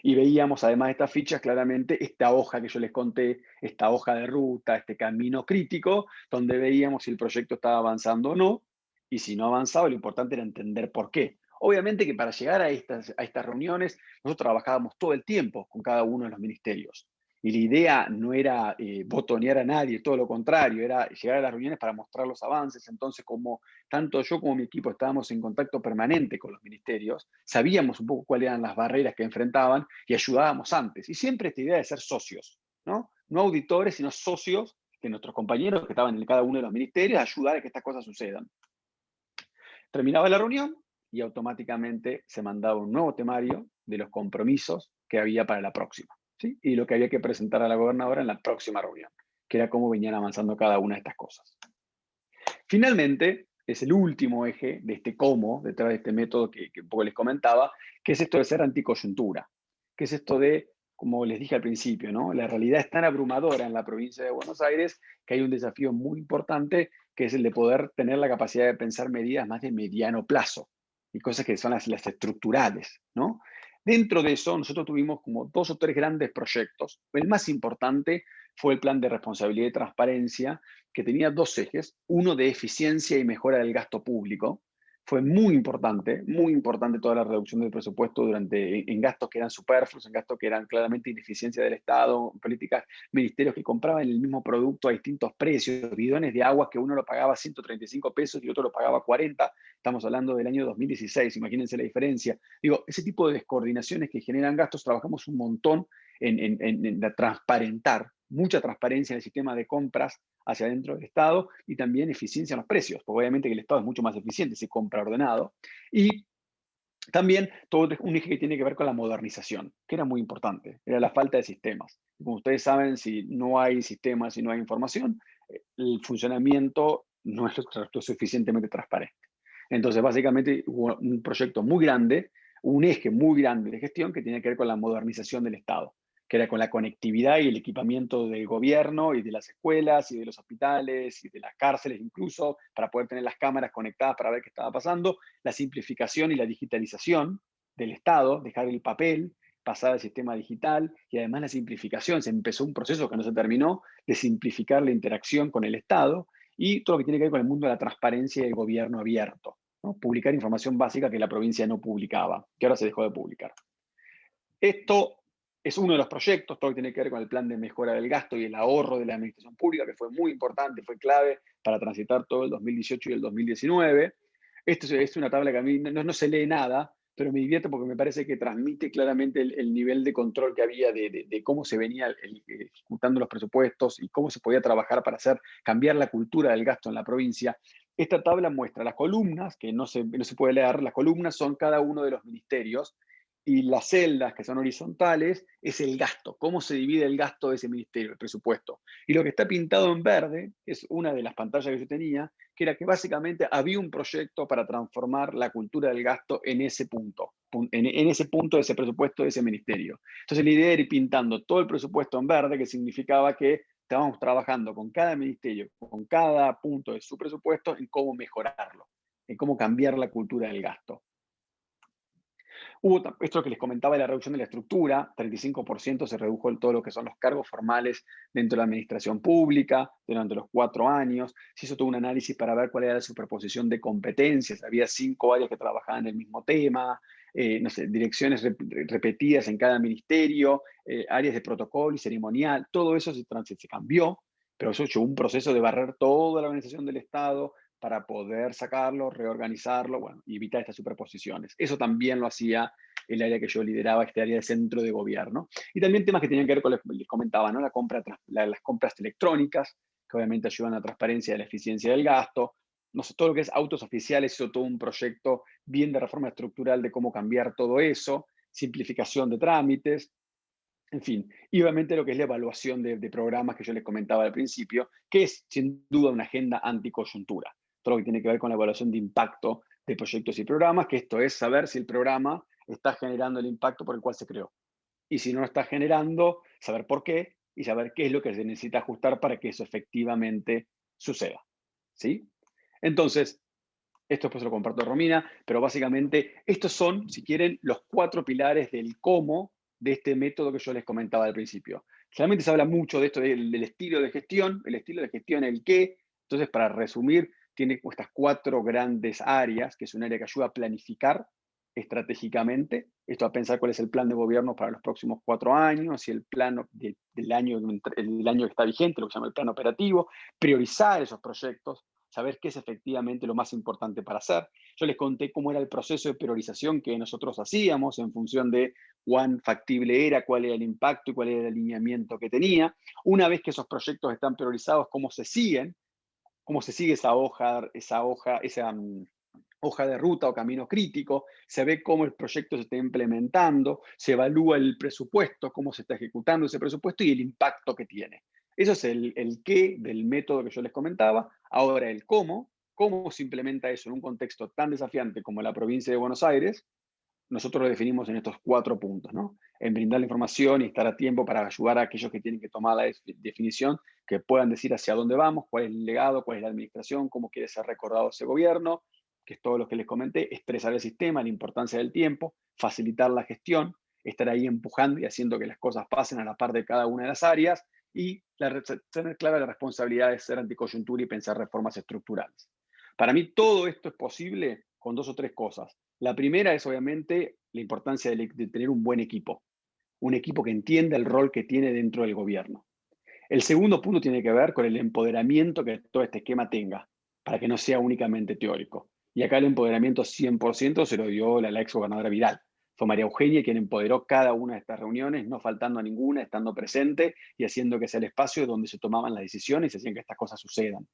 Y veíamos, además de estas fichas, claramente esta hoja que yo les conté, esta hoja de ruta, este camino crítico, donde veíamos si el proyecto estaba avanzando o no, y si no avanzaba, lo importante era entender por qué. Obviamente que para llegar a estas reuniones, nosotros trabajábamos todo el tiempo con cada uno de los ministerios. Y la idea no era botonear a nadie, todo lo contrario, era llegar a las reuniones para mostrar los avances. Entonces, como tanto yo como mi equipo estábamos en contacto permanente con los ministerios, sabíamos un poco cuáles eran las barreras que enfrentaban y ayudábamos antes. Y siempre esta idea de ser socios, ¿no? No auditores, sino socios de nuestros compañeros que estaban en cada uno de los ministerios, a ayudar a que estas cosas sucedan. Terminaba la reunión y automáticamente se mandaba un nuevo temario de los compromisos que había para la próxima, ¿sí? Y lo que había que presentar a la gobernadora en la próxima reunión, que era cómo venían avanzando cada una de estas cosas. Finalmente, es el último eje de este cómo, detrás de este método que un poco les comentaba, que es esto de ser anticoyuntura, que es esto de, como les dije al principio, ¿no? La realidad es tan abrumadora en la provincia de Buenos Aires que hay un desafío muy importante, que es el de poder tener la capacidad de pensar medidas más de mediano plazo y cosas que son las estructurales, ¿no? Dentro de eso, nosotros tuvimos como 2 o 3 grandes proyectos. El más importante fue el plan de responsabilidad y transparencia, que tenía 2 ejes, uno de eficiencia y mejora del gasto público. Fue muy importante toda la reducción del presupuesto en gastos que eran superfluos, en gastos que eran claramente ineficiencia del Estado, políticas, ministerios que compraban el mismo producto a distintos precios, bidones de agua que uno lo pagaba 135 pesos y otro lo pagaba 40. Estamos hablando del año 2016, imagínense la diferencia. Digo, ese tipo de descoordinaciones que generan gastos, trabajamos un montón en transparentar, mucha transparencia en el sistema de compras hacia adentro del Estado y también eficiencia en los precios, porque obviamente que el Estado es mucho más eficiente si compra ordenado. Y también todo un eje que tiene que ver con la modernización, que era muy importante, era la falta de sistemas. Como ustedes saben, si no hay sistemas, si no hay información, el funcionamiento no es lo suficientemente transparente. Entonces, básicamente hubo un proyecto muy grande, un eje muy grande de gestión que tiene que ver con la modernización del Estado, que era con la conectividad y el equipamiento del gobierno y de las escuelas y de los hospitales y de las cárceles incluso, para poder tener las cámaras conectadas para ver qué estaba pasando, la simplificación y la digitalización del Estado, dejar el papel, pasar al sistema digital y además la simplificación. Se empezó un proceso que no se terminó de simplificar la interacción con el Estado y todo lo que tiene que ver con el mundo de la transparencia y el gobierno abierto, ¿no? Publicar información básica que la provincia no publicaba, que ahora se dejó de publicar. Esto es uno de los proyectos, todo lo que tiene que ver con el plan de mejora del gasto y el ahorro de la administración pública, que fue muy importante, fue clave para transitar todo el 2018 y el 2019. Esto es una tabla que a mí no se lee nada, pero me divierte porque me parece que transmite claramente el nivel de control que había de cómo se venía ejecutando los presupuestos y cómo se podía trabajar para cambiar la cultura del gasto en la provincia. Esta tabla muestra las columnas, que no se puede leer, las columnas son cada uno de los ministerios, y las celdas que son horizontales es el gasto, cómo se divide el gasto de ese ministerio, el presupuesto. Y lo que está pintado en verde es una de las pantallas que yo tenía, que era que básicamente había un proyecto para transformar la cultura del gasto en ese punto, en ese punto de ese presupuesto de ese ministerio. Entonces la idea era ir pintando todo el presupuesto en verde, que significaba que estábamos trabajando con cada ministerio, con cada punto de su presupuesto, en cómo mejorarlo, en cómo cambiar la cultura del gasto. Hubo esto que les comentaba de la reducción de la estructura, 35% se redujo en todo lo que son los cargos formales dentro de la administración pública durante los 4 años. Se hizo todo un análisis para ver cuál era la superposición de competencias. Había 5 áreas que trabajaban en el mismo tema, no sé, direcciones repetidas en cada ministerio, áreas de protocolo y ceremonial. Todo eso se cambió, pero eso llevó un proceso de barrer toda la organización del Estado, para poder sacarlo, reorganizarlo, bueno, y evitar estas superposiciones. Eso también lo hacía el área que yo lideraba, este área de centro de gobierno. Y también temas que tenían que ver con, les comentaba, ¿no? Las compras electrónicas, que obviamente ayudan a la transparencia y a la eficiencia del gasto. No sé, todo lo que es autos oficiales, hizo todo un proyecto bien de reforma estructural de cómo cambiar todo eso, simplificación de trámites, en fin, y obviamente lo que es la evaluación de programas que yo les comentaba al principio, que es sin duda una agenda anticoyuntura. Todo lo que tiene que ver con la evaluación de impacto de proyectos y programas, que esto es saber si el programa está generando el impacto por el cual se creó. Y si no lo está generando, saber por qué y saber qué es lo que se necesita ajustar para que eso efectivamente suceda. ¿Sí? Entonces, esto después se lo comparto a Romina, pero básicamente estos son, si quieren, los 4 pilares del cómo de este método que yo les comentaba al principio. Generalmente se habla mucho de esto del estilo de gestión, el qué. Entonces, para resumir, tiene estas 4 grandes áreas, que es un área que ayuda a planificar estratégicamente, esto a pensar cuál es el plan de gobierno para los próximos 4 años y el plano del año que está vigente, lo que se llama el plan operativo, priorizar esos proyectos, saber qué es efectivamente lo más importante para hacer. Yo les conté cómo era el proceso de priorización que nosotros hacíamos en función de cuán factible era, cuál era el impacto y cuál era el alineamiento que tenía. Una vez que esos proyectos están priorizados, cómo se sigue esa hoja de ruta o camino crítico, se ve cómo el proyecto se está implementando, se evalúa el presupuesto, cómo se está ejecutando ese presupuesto y el impacto que tiene. Eso es el qué del método que yo les comentaba. Ahora el cómo ¿Cómo se implementa eso en un contexto tan desafiante como la provincia de Buenos Aires? Nosotros lo definimos en estos 4 puntos, ¿no? En brindar la información y estar a tiempo para ayudar a aquellos que tienen que tomar la definición, que puedan decir hacia dónde vamos, cuál es el legado, cuál es la administración, cómo quiere ser recordado ese gobierno, que es todo lo que les comenté, expresar el sistema, la importancia del tiempo, facilitar la gestión, estar ahí empujando y haciendo que las cosas pasen a la par de cada una de las áreas y tener clara la responsabilidad de ser anticoyuntura y pensar reformas estructurales. Para mí todo esto es posible con 2 o 3 cosas. La primera es obviamente la importancia de tener un equipo que entienda el rol que tiene dentro del gobierno. El segundo punto tiene que ver con el empoderamiento que todo este esquema tenga, para que no sea únicamente teórico. Y acá el empoderamiento 100% se lo dio la ex gobernadora Vidal. Fue María Eugenia quien empoderó cada una de estas reuniones, no faltando a ninguna, estando presente y haciendo que sea el espacio donde se tomaban las decisiones y se hacían que estas cosas sucedan.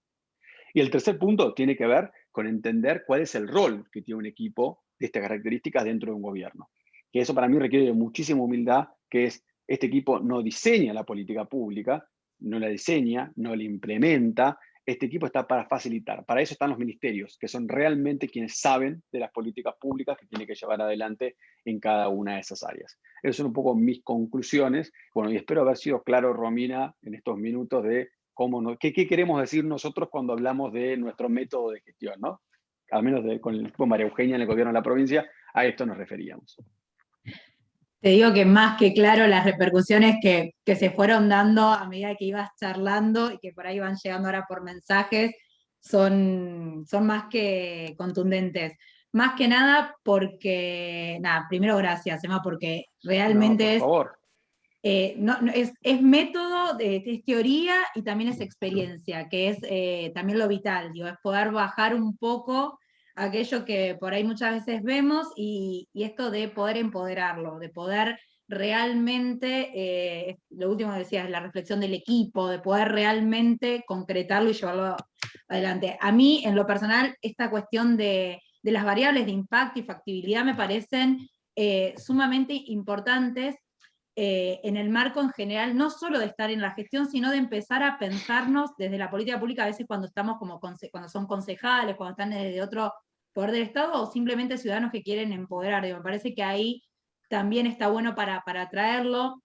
Y el tercer punto tiene que ver con entender cuál es el rol que tiene un equipo de estas características dentro de un gobierno. Que eso para mí requiere de muchísima humildad, que es, este equipo no diseña la política pública, no la diseña, no la implementa, este equipo está para facilitar. Para eso están los ministerios, que son realmente quienes saben de las políticas públicas que tiene que llevar adelante en cada una de esas áreas. Esas son un poco mis conclusiones. Bueno, y espero haber sido claro, Romina, en estos minutos de ¿qué queremos decir nosotros cuando hablamos de nuestro método de gestión, ¿no? Al menos con el equipo María Eugenia en el gobierno de la provincia, a esto nos referíamos. Te digo que más que claro las repercusiones que se fueron dando a medida que ibas charlando y que por ahí van llegando ahora por mensajes son más que contundentes. Más que nada porque, nada, primero gracias, Emma, porque No, por realmente favor. es método, es teoría y también es experiencia, que es también lo vital, digo, es poder bajar un poco aquello que por ahí muchas veces vemos y esto de poder empoderarlo, de poder realmente, lo último que decías, la reflexión del equipo, de poder realmente concretarlo y llevarlo adelante. A mí, en lo personal, esta cuestión de las variables de impacto y factibilidad me parecen sumamente importantes en el marco en general, no solo de estar en la gestión, sino de empezar a pensarnos desde la política pública, a veces cuando estamos como cuando son concejales, cuando están desde otro poder del Estado, o simplemente ciudadanos que quieren empoderar. Digo, me parece que ahí también está bueno para traerlo.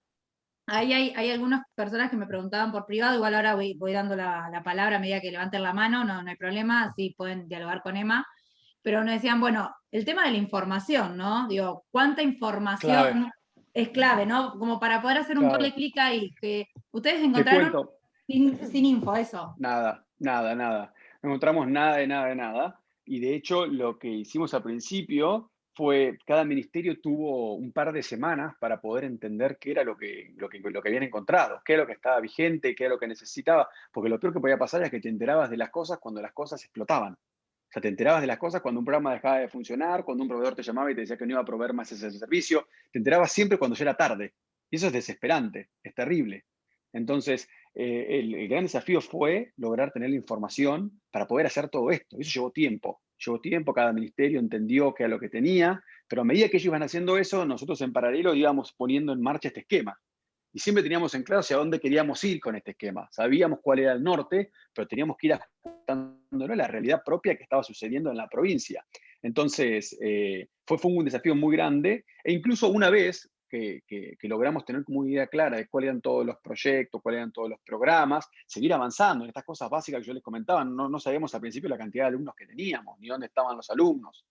Ahí hay algunas personas que me preguntaban por privado, igual ahora voy dando la palabra a medida que levanten la mano, no hay problema, así pueden dialogar con Emma. Pero nos decían, bueno, el tema de la información, ¿no? Digo, ¿cuánta información Clave, es clave, ¿no? Como para poder hacer un doble clave. clic ahí, que ustedes Te encontraron cuento, sin info, eso. nada, nada, nada. No encontramos nada de nada de nada. Y de hecho, lo que hicimos al principio fue, cada ministerio tuvo un par de semanas para poder entender qué era lo que habían encontrado, qué era lo que estaba vigente, qué era lo que necesitaba. Porque lo peor que podía pasar es que te enterabas de las cosas cuando las cosas explotaban. O sea, te enterabas de las cosas cuando un programa dejaba de funcionar, cuando un proveedor te llamaba y te decía que no iba a proveer más ese servicio. Te enterabas siempre cuando ya era tarde. Y eso es desesperante, es terrible. Entonces, el gran desafío fue lograr tener la información para poder hacer todo esto. Eso llevó tiempo. Llevó tiempo, cada ministerio entendió qué era lo que tenía, pero a medida que ellos iban haciendo eso, nosotros en paralelo íbamos poniendo en marcha este esquema. Y siempre teníamos en claro hacia dónde queríamos ir con este esquema. Sabíamos cuál era el norte, pero teníamos que ir ajustándolo a la realidad propia que estaba sucediendo en la provincia. Entonces, fue un desafío muy grande. E incluso una vez que logramos tener como una idea clara de cuáles eran todos los proyectos, cuáles eran todos los programas, seguir avanzando en estas cosas básicas que yo les comentaba. No sabíamos al principio la cantidad de alumnos que teníamos, ni dónde estaban los alumnos.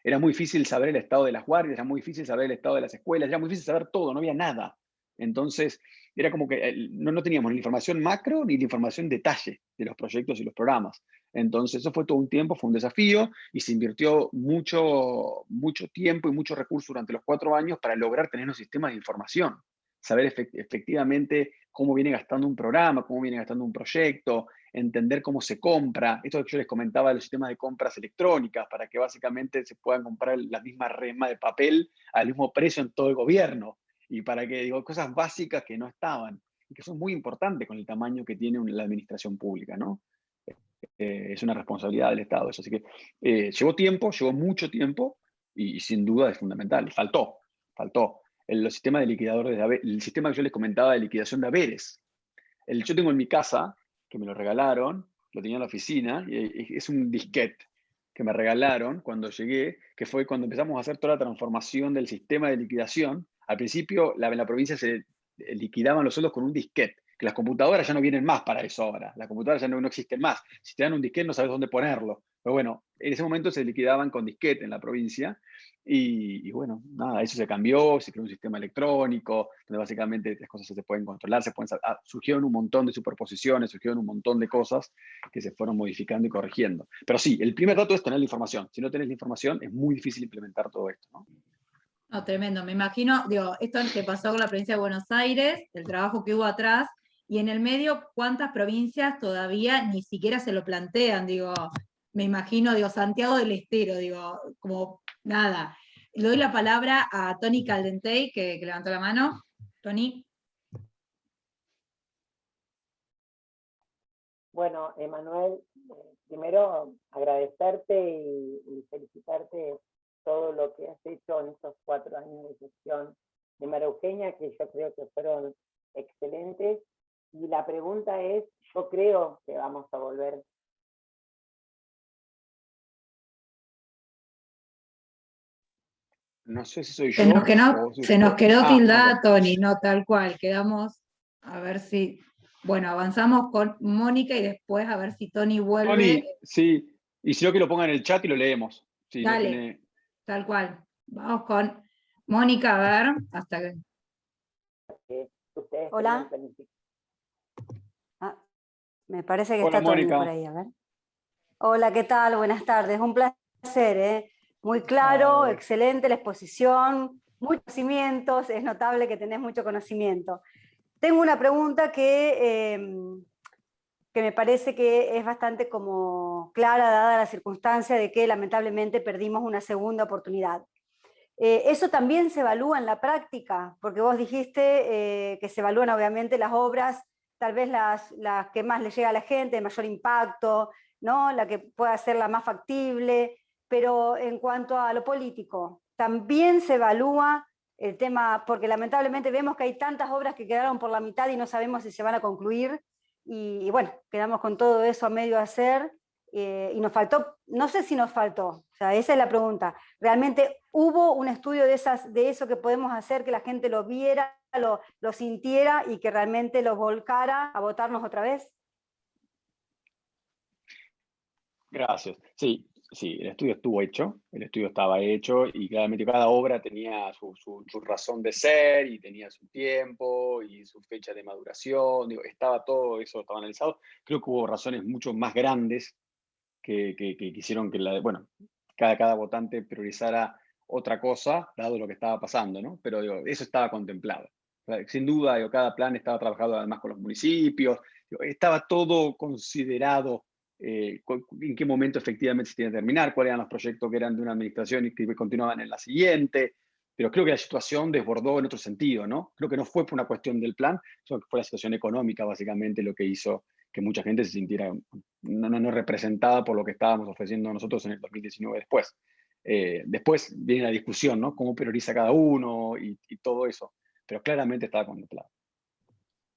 Era muy difícil saber el estado de las guardias, era muy difícil saber el estado de las escuelas, era muy difícil saber todo, no había nada. Entonces, era como que no teníamos ni la información macro ni la información detalle de los proyectos y los programas. Entonces, eso fue todo un tiempo, fue un desafío y se invirtió mucho, mucho tiempo y mucho recurso durante los 4 años para lograr tener un sistema de información, saber efectivamente cómo viene gastando un programa, cómo viene gastando un proyecto, entender cómo se compra. Esto que yo les comentaba de los sistemas de compras electrónicas, para que básicamente se puedan comprar la misma resma de papel al mismo precio en todo el gobierno. Y para que, digo, cosas básicas que no estaban y que son muy importantes con el tamaño que tiene la administración pública, ¿no? Es una responsabilidad del Estado eso. Así que llevó tiempo, llevó mucho tiempo y sin duda es fundamental. Faltó. Los sistemas de liquidadores el sistema que yo les comentaba de liquidación de haberes. Yo tengo en mi casa, que me lo regalaron, lo tenía en la oficina, y es un disquete que me regalaron cuando llegué, que fue cuando empezamos a hacer toda la transformación del sistema de liquidación. Al principio, en la provincia se liquidaban los sueldos con un disquete, que las computadoras ya no vienen más para eso ahora. Las computadoras ya no existen más. Si te dan un disquete no sabes dónde ponerlo. Pero bueno, en ese momento se liquidaban con disquete en la provincia. Y bueno, nada, eso se cambió, se creó un sistema electrónico, donde básicamente las cosas se pueden controlar, surgieron un montón de superposiciones, surgieron un montón de cosas que se fueron modificando y corrigiendo. Pero sí, el primer dato es tener la información. Si no tenés la información, es muy difícil implementar todo esto, ¿no? No, tremendo. Me imagino, digo, esto que pasó con la provincia de Buenos Aires, el trabajo que hubo atrás, y en el medio, ¿cuántas provincias todavía ni siquiera se lo plantean? Digo, me imagino, digo, Santiago del Estero, digo, como nada. Le doy la palabra a Tony Caldentey, que levantó la mano. Tony. Bueno, Emanuel, primero agradecerte y felicitarte todo lo que has hecho en estos 4 años de gestión de María Eugenia, que yo creo que fueron excelentes. Y la pregunta es, yo creo que vamos a volver. No sé si soy Se yo nos, o si se nos usted. quedó tildada, Ok. Tony, no tal cual. Quedamos a ver si. Bueno, avanzamos con Mónica y después a ver si Tony vuelve. Tony, sí. Y si no, que lo ponga en el chat y lo leemos. Si no Dale, tiene... tal cual. Vamos con Mónica, a ver, hasta que. Ustedes Hola. Me parece que Hola, está Tony Mónica. por ahí, a ver. Hola, ¿qué tal? Buenas tardes, un placer, ¿eh? Muy claro, excelente la exposición, muchos conocimientos, es notable que tenés mucho conocimiento. Tengo una pregunta que me parece que es bastante como clara, dada la circunstancia de que lamentablemente perdimos una segunda oportunidad. ¿Eso también se evalúa en la práctica? Porque vos dijiste que se evalúan obviamente las obras, tal vez las que más le llega a la gente, de mayor impacto, ¿no? La que pueda ser la más factible, pero en cuanto a lo político, ¿también se evalúa el tema? Porque lamentablemente vemos que hay tantas obras que quedaron por la mitad y no sabemos si se van a concluir, y bueno, quedamos con todo eso a medio hacer, y nos faltó, no sé si nos faltó, o sea, esa es la pregunta. ¿Realmente hubo un estudio de eso que podemos hacer, que la gente lo viera, lo sintiera y que realmente lo volcara a votarnos otra vez? Gracias. Sí, el estudio estuvo hecho, el estudio estaba hecho y claramente cada obra tenía su razón de ser y tenía su tiempo y su fecha de maduración. Digo, estaba todo eso, estaba analizado. Creo que hubo razones mucho más grandes que hicieron que cada votante priorizara otra cosa, dado lo que estaba pasando, ¿no? Pero digo, eso estaba contemplado. O sea, sin duda, digo, cada plan estaba trabajado además con los municipios, digo, estaba todo considerado, en qué momento efectivamente se tiene que terminar, cuáles eran los proyectos que eran de una administración y que continuaban en la siguiente. Pero creo que la situación desbordó en otro sentido, ¿no? Creo que no fue por una cuestión del plan, sino que fue la situación económica básicamente lo que hizo que mucha gente se sintiera no representada por lo que estábamos ofreciendo nosotros en el 2019 después. Después viene la discusión, ¿no? Cómo prioriza cada uno y todo eso. Pero claramente estaba contemplado.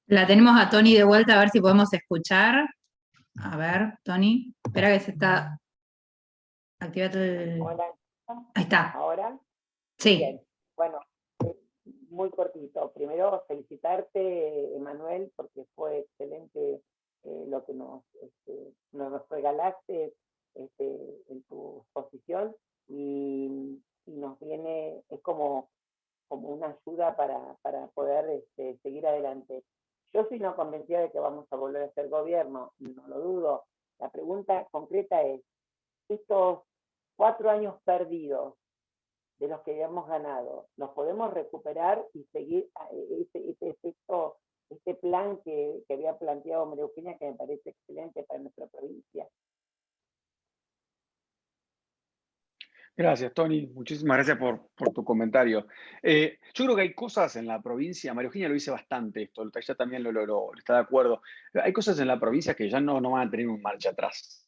La tenemos a Tony de vuelta, a ver si podemos escuchar. A ver, Tony. Espera que se está. Activate el. Hola. Ahí está. ¿Ahora? Sí. Bien. Bueno, muy cortito. Primero, felicitarte, Emanuel, porque fue excelente lo que nos regalaste en tu exposición y nos viene, es como una ayuda para poder seguir adelante. Yo soy no convencida de que vamos a volver a ser gobierno, no lo dudo. La pregunta concreta es, estos 4 años perdidos de los que habíamos ganado, ¿los podemos recuperar y seguir este plan que había planteado María Eugenia, que me parece excelente para nuestra provincia? Gracias, Tony. Muchísimas gracias por tu comentario. Yo creo que hay cosas en la provincia, María Eugenia lo dice bastante esto, ella también lo está de acuerdo. Hay cosas en la provincia que ya no van a tener un marcha atrás,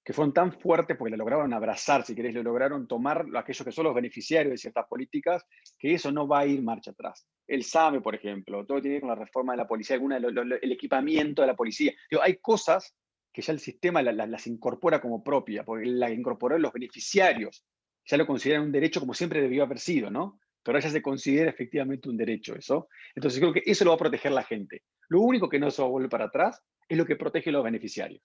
que fueron tan fuertes porque la lograron abrazar, si querés, lo lograron tomar aquellos que son los beneficiarios de ciertas políticas, que eso no va a ir marcha atrás. El SAME, por ejemplo, todo tiene que ver con la reforma de la policía, el equipamiento de la policía. Digo, hay cosas que ya el sistema las incorpora como propia, porque la incorporó los beneficiarios, ya lo consideran un derecho como siempre debió haber sido, ¿no? Pero ahora ya se considera efectivamente un derecho eso. Entonces creo que eso lo va a proteger la gente. Lo único que no se va a volver para atrás es lo que protege a los beneficiarios,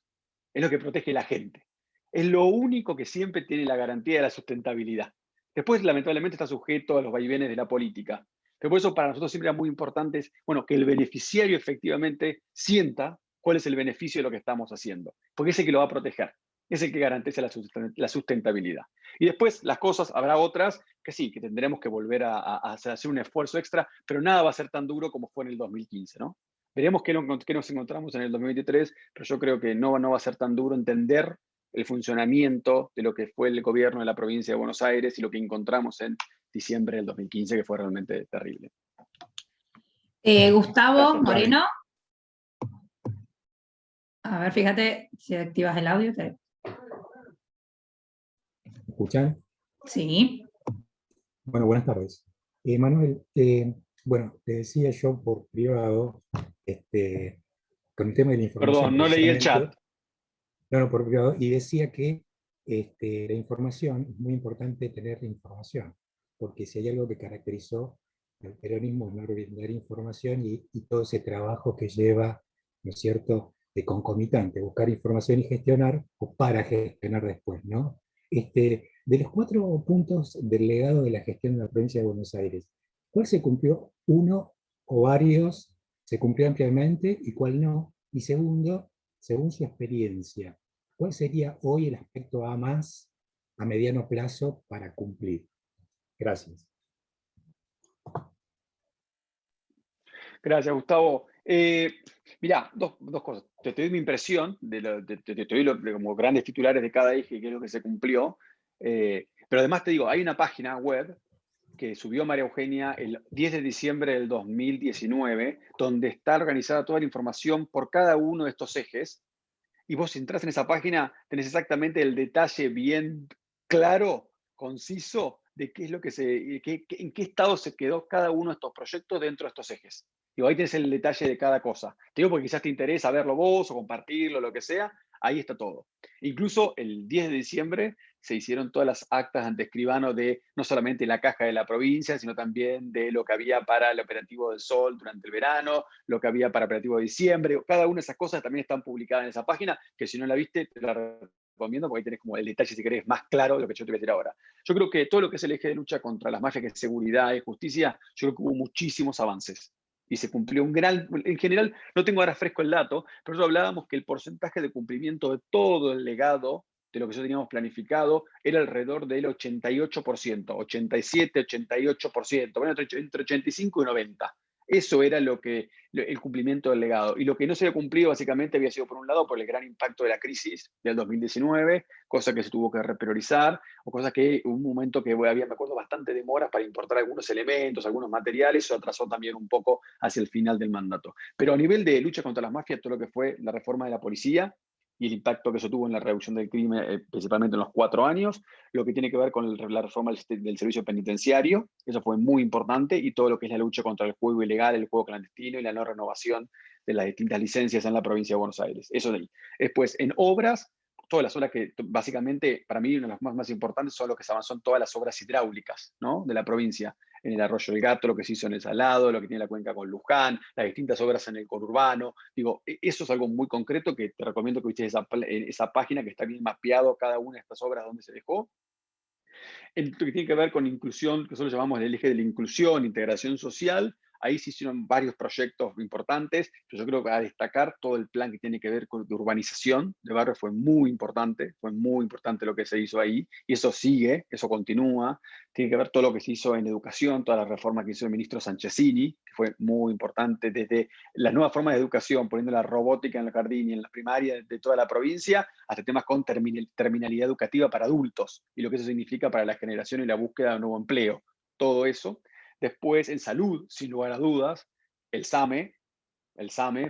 es lo que protege la gente. Es lo único que siempre tiene la garantía de la sustentabilidad. Después, lamentablemente, está sujeto a los vaivenes de la política. Pero por eso para nosotros siempre era muy importante, bueno, que el beneficiario efectivamente sienta cuál es el beneficio de lo que estamos haciendo, porque es el que lo va a proteger, es el que garantiza la sustentabilidad. Y después las cosas, habrá otras que sí, que tendremos que volver a hacer un esfuerzo extra, pero nada va a ser tan duro como fue en el 2015, ¿no? Veremos qué nos encontramos en el 2023, pero yo creo que no va a ser tan duro entender el funcionamiento de lo que fue el gobierno de la provincia de Buenos Aires y lo que encontramos en diciembre del 2015, que fue realmente terrible. Gustavo Gracias, Charlie. Moreno. A ver, fíjate si activas el audio. ¿Me escuchan? Sí. Bueno, buenas tardes. Manuel, bueno, te decía yo por privado, con el tema de la información. Perdón, no leí el chat. No, por privado, y decía que la información, es muy importante tener la información, porque si hay algo que caracterizó al peronismo es no brindar información y todo ese trabajo que lleva, ¿no es cierto?, de concomitante, buscar información y gestionar, o para gestionar después, ¿no? De los 4 puntos del legado de la gestión de la provincia de Buenos Aires, ¿cuál se cumplió? ¿Uno o varios se cumplió ampliamente y cuál no? Y segundo, según su experiencia, ¿cuál sería hoy el aspecto a más a mediano plazo para cumplir? Gracias. Gracias, Gustavo. Mirá, dos cosas. Te doy mi impresión, te doy como grandes titulares de cada eje, que es lo que se cumplió. Pero además te digo, hay una página web que subió María Eugenia el 10 de diciembre del 2019, donde está organizada toda la información por cada uno de estos ejes. Y vos si entras en esa página, tenés exactamente el detalle bien claro, conciso, de qué es lo que en qué estado se quedó cada uno de estos proyectos dentro de estos ejes. Y ahí tenés el detalle de cada cosa. Te digo porque quizás te interesa verlo vos o compartirlo, lo que sea. Ahí está todo. Incluso el 10 de diciembre se hicieron todas las actas ante escribano de no solamente la caja de la provincia, sino también de lo que había para el operativo del Sol durante el verano, lo que había para el operativo de diciembre. Cada una de esas cosas también están publicadas en esa página, que si no la viste, te la recomiendo porque ahí tenés como el detalle, si querés, más claro de lo que yo te voy a decir ahora. Yo creo que todo lo que es el eje de lucha contra las mafias, que es seguridad y justicia, yo creo que hubo muchísimos avances. Y se cumplió en general, no tengo ahora fresco el dato, pero nosotros hablábamos que el porcentaje de cumplimiento de todo el legado de lo que nosotros teníamos planificado era alrededor del 88%, 87, 88%, bueno, entre 85 y 90. Eso era el cumplimiento del legado. Y lo que no se había cumplido básicamente había sido, por un lado, por el gran impacto de la crisis del 2019, cosa que se tuvo que repriorizar, o cosas que hubo un momento que había, me acuerdo, bastante demoras para importar algunos elementos, algunos materiales, eso atrasó también un poco hacia el final del mandato. Pero a nivel de lucha contra las mafias, todo lo que fue la reforma de la policía, y el impacto que eso tuvo en la reducción del crimen, principalmente en los 4 años, lo que tiene que ver con la reforma del servicio penitenciario, eso fue muy importante, y todo lo que es la lucha contra el juego ilegal, el juego clandestino y la no renovación de las distintas licencias en la provincia de Buenos Aires. Eso de ahí. Después, en obras, todas las obras que básicamente para mí una de las más importantes son lo que se avanzó en todas las obras hidráulicas, ¿no?, de la provincia, en el Arroyo del Gato, lo que se hizo en el Salado, lo que tiene la cuenca con Luján, las distintas obras en el conurbano. Digo, eso es algo muy concreto que te recomiendo que visites esa página que está bien mapeado cada una de estas obras donde se dejó. En lo que tiene que ver con inclusión, que nosotros llamamos el eje de la inclusión, integración social, ahí se hicieron varios proyectos importantes, pero yo creo que a destacar todo el plan que tiene que ver con de urbanización de barrio fue muy importante lo que se hizo ahí, y eso sigue, eso continúa. Tiene que ver todo lo que se hizo en educación, toda la reforma que hizo el ministro Sanchezini, que fue muy importante, desde las nuevas formas de educación, poniendo la robótica en el jardín y en la primaria de toda la provincia, hasta temas con terminalidad educativa para adultos, y lo que eso significa para la generación y la búsqueda de un nuevo empleo. Todo eso. Después, en salud, sin lugar a dudas, el SAME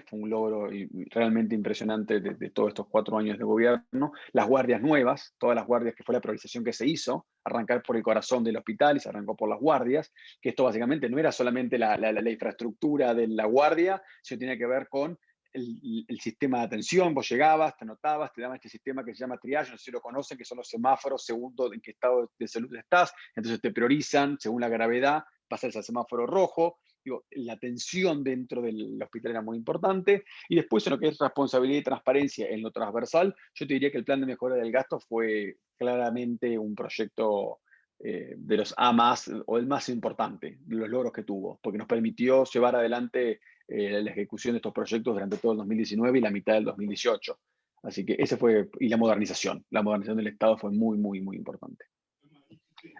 fue un logro realmente impresionante de todos estos 4 años de gobierno. Las guardias nuevas, todas las guardias que fue la priorización que se hizo, arrancar por el corazón del hospital y se arrancó por las guardias, que esto básicamente no era solamente la infraestructura de la guardia, sino tiene que ver con el sistema de atención, vos llegabas, te anotabas, te daban este sistema que se llama triage, no sé si lo conocen, que son los semáforos según en qué estado de salud estás, entonces te priorizan según la gravedad, pasas al semáforo rojo. Digo, la atención dentro del hospital era muy importante, y después en lo que es responsabilidad y transparencia en lo transversal, yo te diría que el plan de mejora del gasto fue claramente un proyecto de los A más, o el más importante, de los logros que tuvo, porque nos permitió llevar adelante la ejecución de estos proyectos durante todo el 2019 y la mitad del 2018. Así que ese fue, y la modernización del Estado fue muy, muy, muy importante.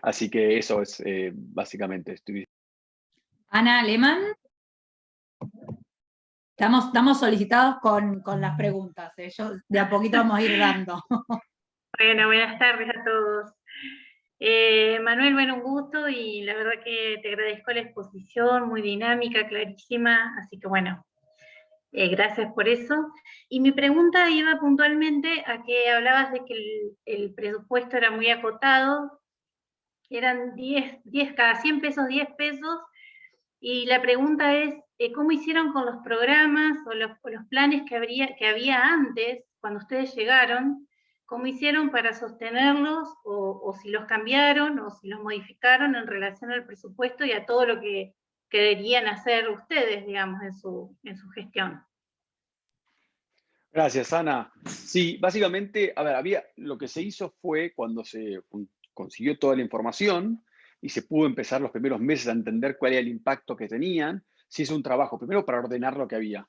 Así que eso es básicamente. Ana Lehmann. Estamos solicitados con las preguntas. Yo de a poquito vamos a ir dando. Bueno, buenas tardes a todos. Manuel, bueno, un gusto y la verdad que te agradezco la exposición, muy dinámica, clarísima, así que bueno, gracias por eso. Y mi pregunta iba puntualmente a que hablabas de que el presupuesto era muy acotado, eran 10 cada 100 pesos, 10 pesos, y la pregunta es, ¿cómo hicieron con los programas o los planes que había antes, cuando ustedes llegaron? ¿Cómo hicieron para sostenerlos, o si los cambiaron, o si los modificaron en relación al presupuesto y a todo lo que deberían hacer ustedes, digamos, en su gestión? Gracias, Ana. Sí, básicamente, a ver, lo que se hizo fue cuando se consiguió toda la información y se pudo empezar los primeros meses a entender cuál era el impacto que tenían, se hizo un trabajo primero para ordenar lo que había.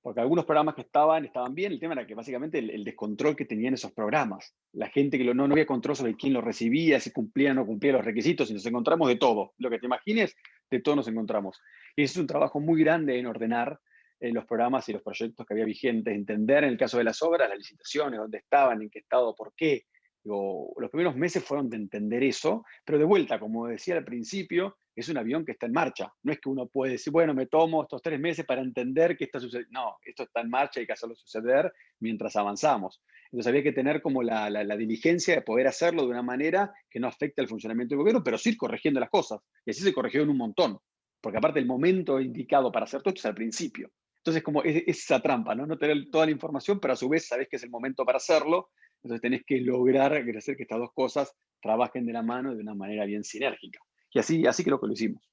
Porque algunos programas que estaban bien, el tema era que básicamente el descontrol que tenían esos programas. La gente que no había control sobre quién lo recibía, si cumplía o no cumplía los requisitos, y nos encontramos de todo. Lo que te imagines, de todo nos encontramos. Y eso es un trabajo muy grande en ordenar los programas y los proyectos que había vigentes, entender en el caso de las obras, las licitaciones, dónde estaban, en qué estado, por qué. Digo, los primeros meses fueron de entender eso, pero de vuelta, como decía al principio, es un avión que está en marcha. No es que uno puede decir, bueno, me tomo estos 3 meses para entender qué está sucediendo. No, esto está en marcha y hay que hacerlo suceder mientras avanzamos. Entonces había que tener como la diligencia de poder hacerlo de una manera que no afecte al funcionamiento del gobierno, pero sí ir corrigiendo las cosas. Y así se corrigió en un montón. Porque aparte el momento indicado para hacer todo esto es al principio. Entonces como es esa trampa, ¿no? No tener toda la información, pero a su vez sabés que es el momento para hacerlo. Entonces tenés que lograr hacer que estas dos cosas trabajen de la mano de una manera bien sinérgica. Y así creo que lo hicimos.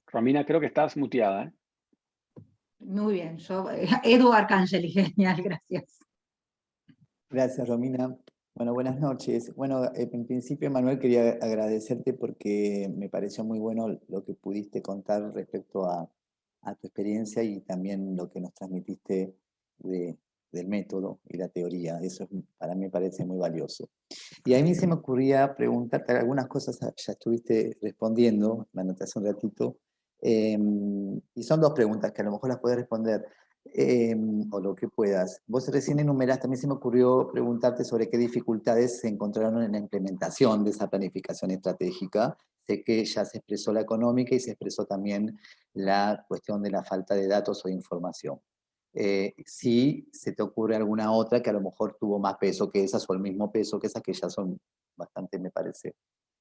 Romina, creo que estás muteada, ¿eh? Muy bien, Edu Arcangeli, genial, gracias. Gracias, Romina. Bueno, buenas noches. Bueno, en principio, Manuel, quería agradecerte porque me pareció muy bueno lo que pudiste contar respecto a tu experiencia y también lo que nos transmitiste del método y la teoría. Eso para mí me parece muy valioso. Y a mí se me ocurría preguntarte algunas cosas, ya estuviste respondiendo, me anoté hace un ratito, y son 2 preguntas que a lo mejor las puedes responder. O lo que puedas. Vos recién enumeraste, también se me ocurrió preguntarte sobre qué dificultades se encontraron en la implementación de esa planificación estratégica. Sé que ya se expresó la económica y se expresó también la cuestión de la falta de datos o de información. Si se te ocurre alguna otra que a lo mejor tuvo más peso que esas o el mismo peso que esas, que ya son bastante, me parece,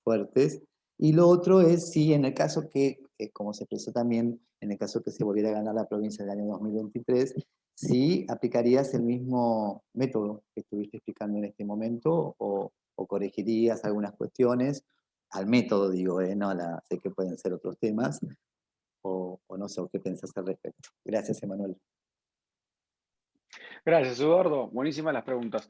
fuertes. Y lo otro es si en el caso que como se expresó también, en el caso que se volviera a ganar la provincia del año 2023, si aplicarías el mismo método que estuviste explicando en este momento o corregirías algunas cuestiones al método, digo, no sé que pueden ser otros temas, o no sé, ¿qué pensás al respecto? Gracias, Emanuel. Gracias, Eduardo. Buenísimas las preguntas.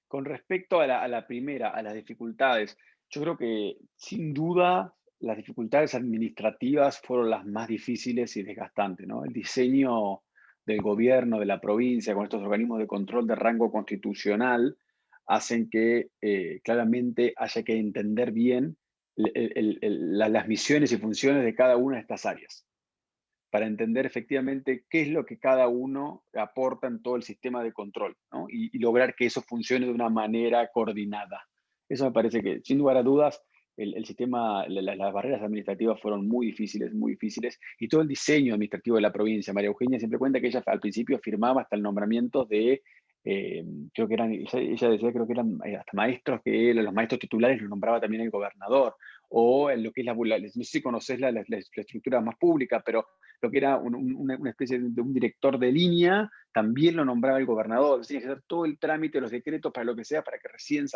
Con respecto a la primera, a las dificultades, yo creo que sin duda las dificultades administrativas fueron las más difíciles y desgastantes, ¿no? El diseño del gobierno, de la provincia, con estos organismos de control de rango constitucional, hacen que claramente haya que entender bien las misiones y funciones de cada una de estas áreas, para entender efectivamente qué es lo que cada uno aporta en todo el sistema de control, ¿no? Y lograr que eso funcione de una manera coordinada. Eso me parece que, sin lugar a dudas, el sistema, las barreras administrativas fueron muy difíciles, y todo el diseño administrativo de la provincia. María Eugenia siempre cuenta que ella al principio firmaba hasta el nombramiento de creo que eran, ella decía, creo que eran hasta maestros, que los maestros titulares los nombraba también el gobernador, o en lo que es no sé si conocés la estructura más pública, pero lo que era una especie de un director de línea, también lo nombraba el gobernador. Tiene que hacer todo el trámite, los decretos, para lo que sea, para que recién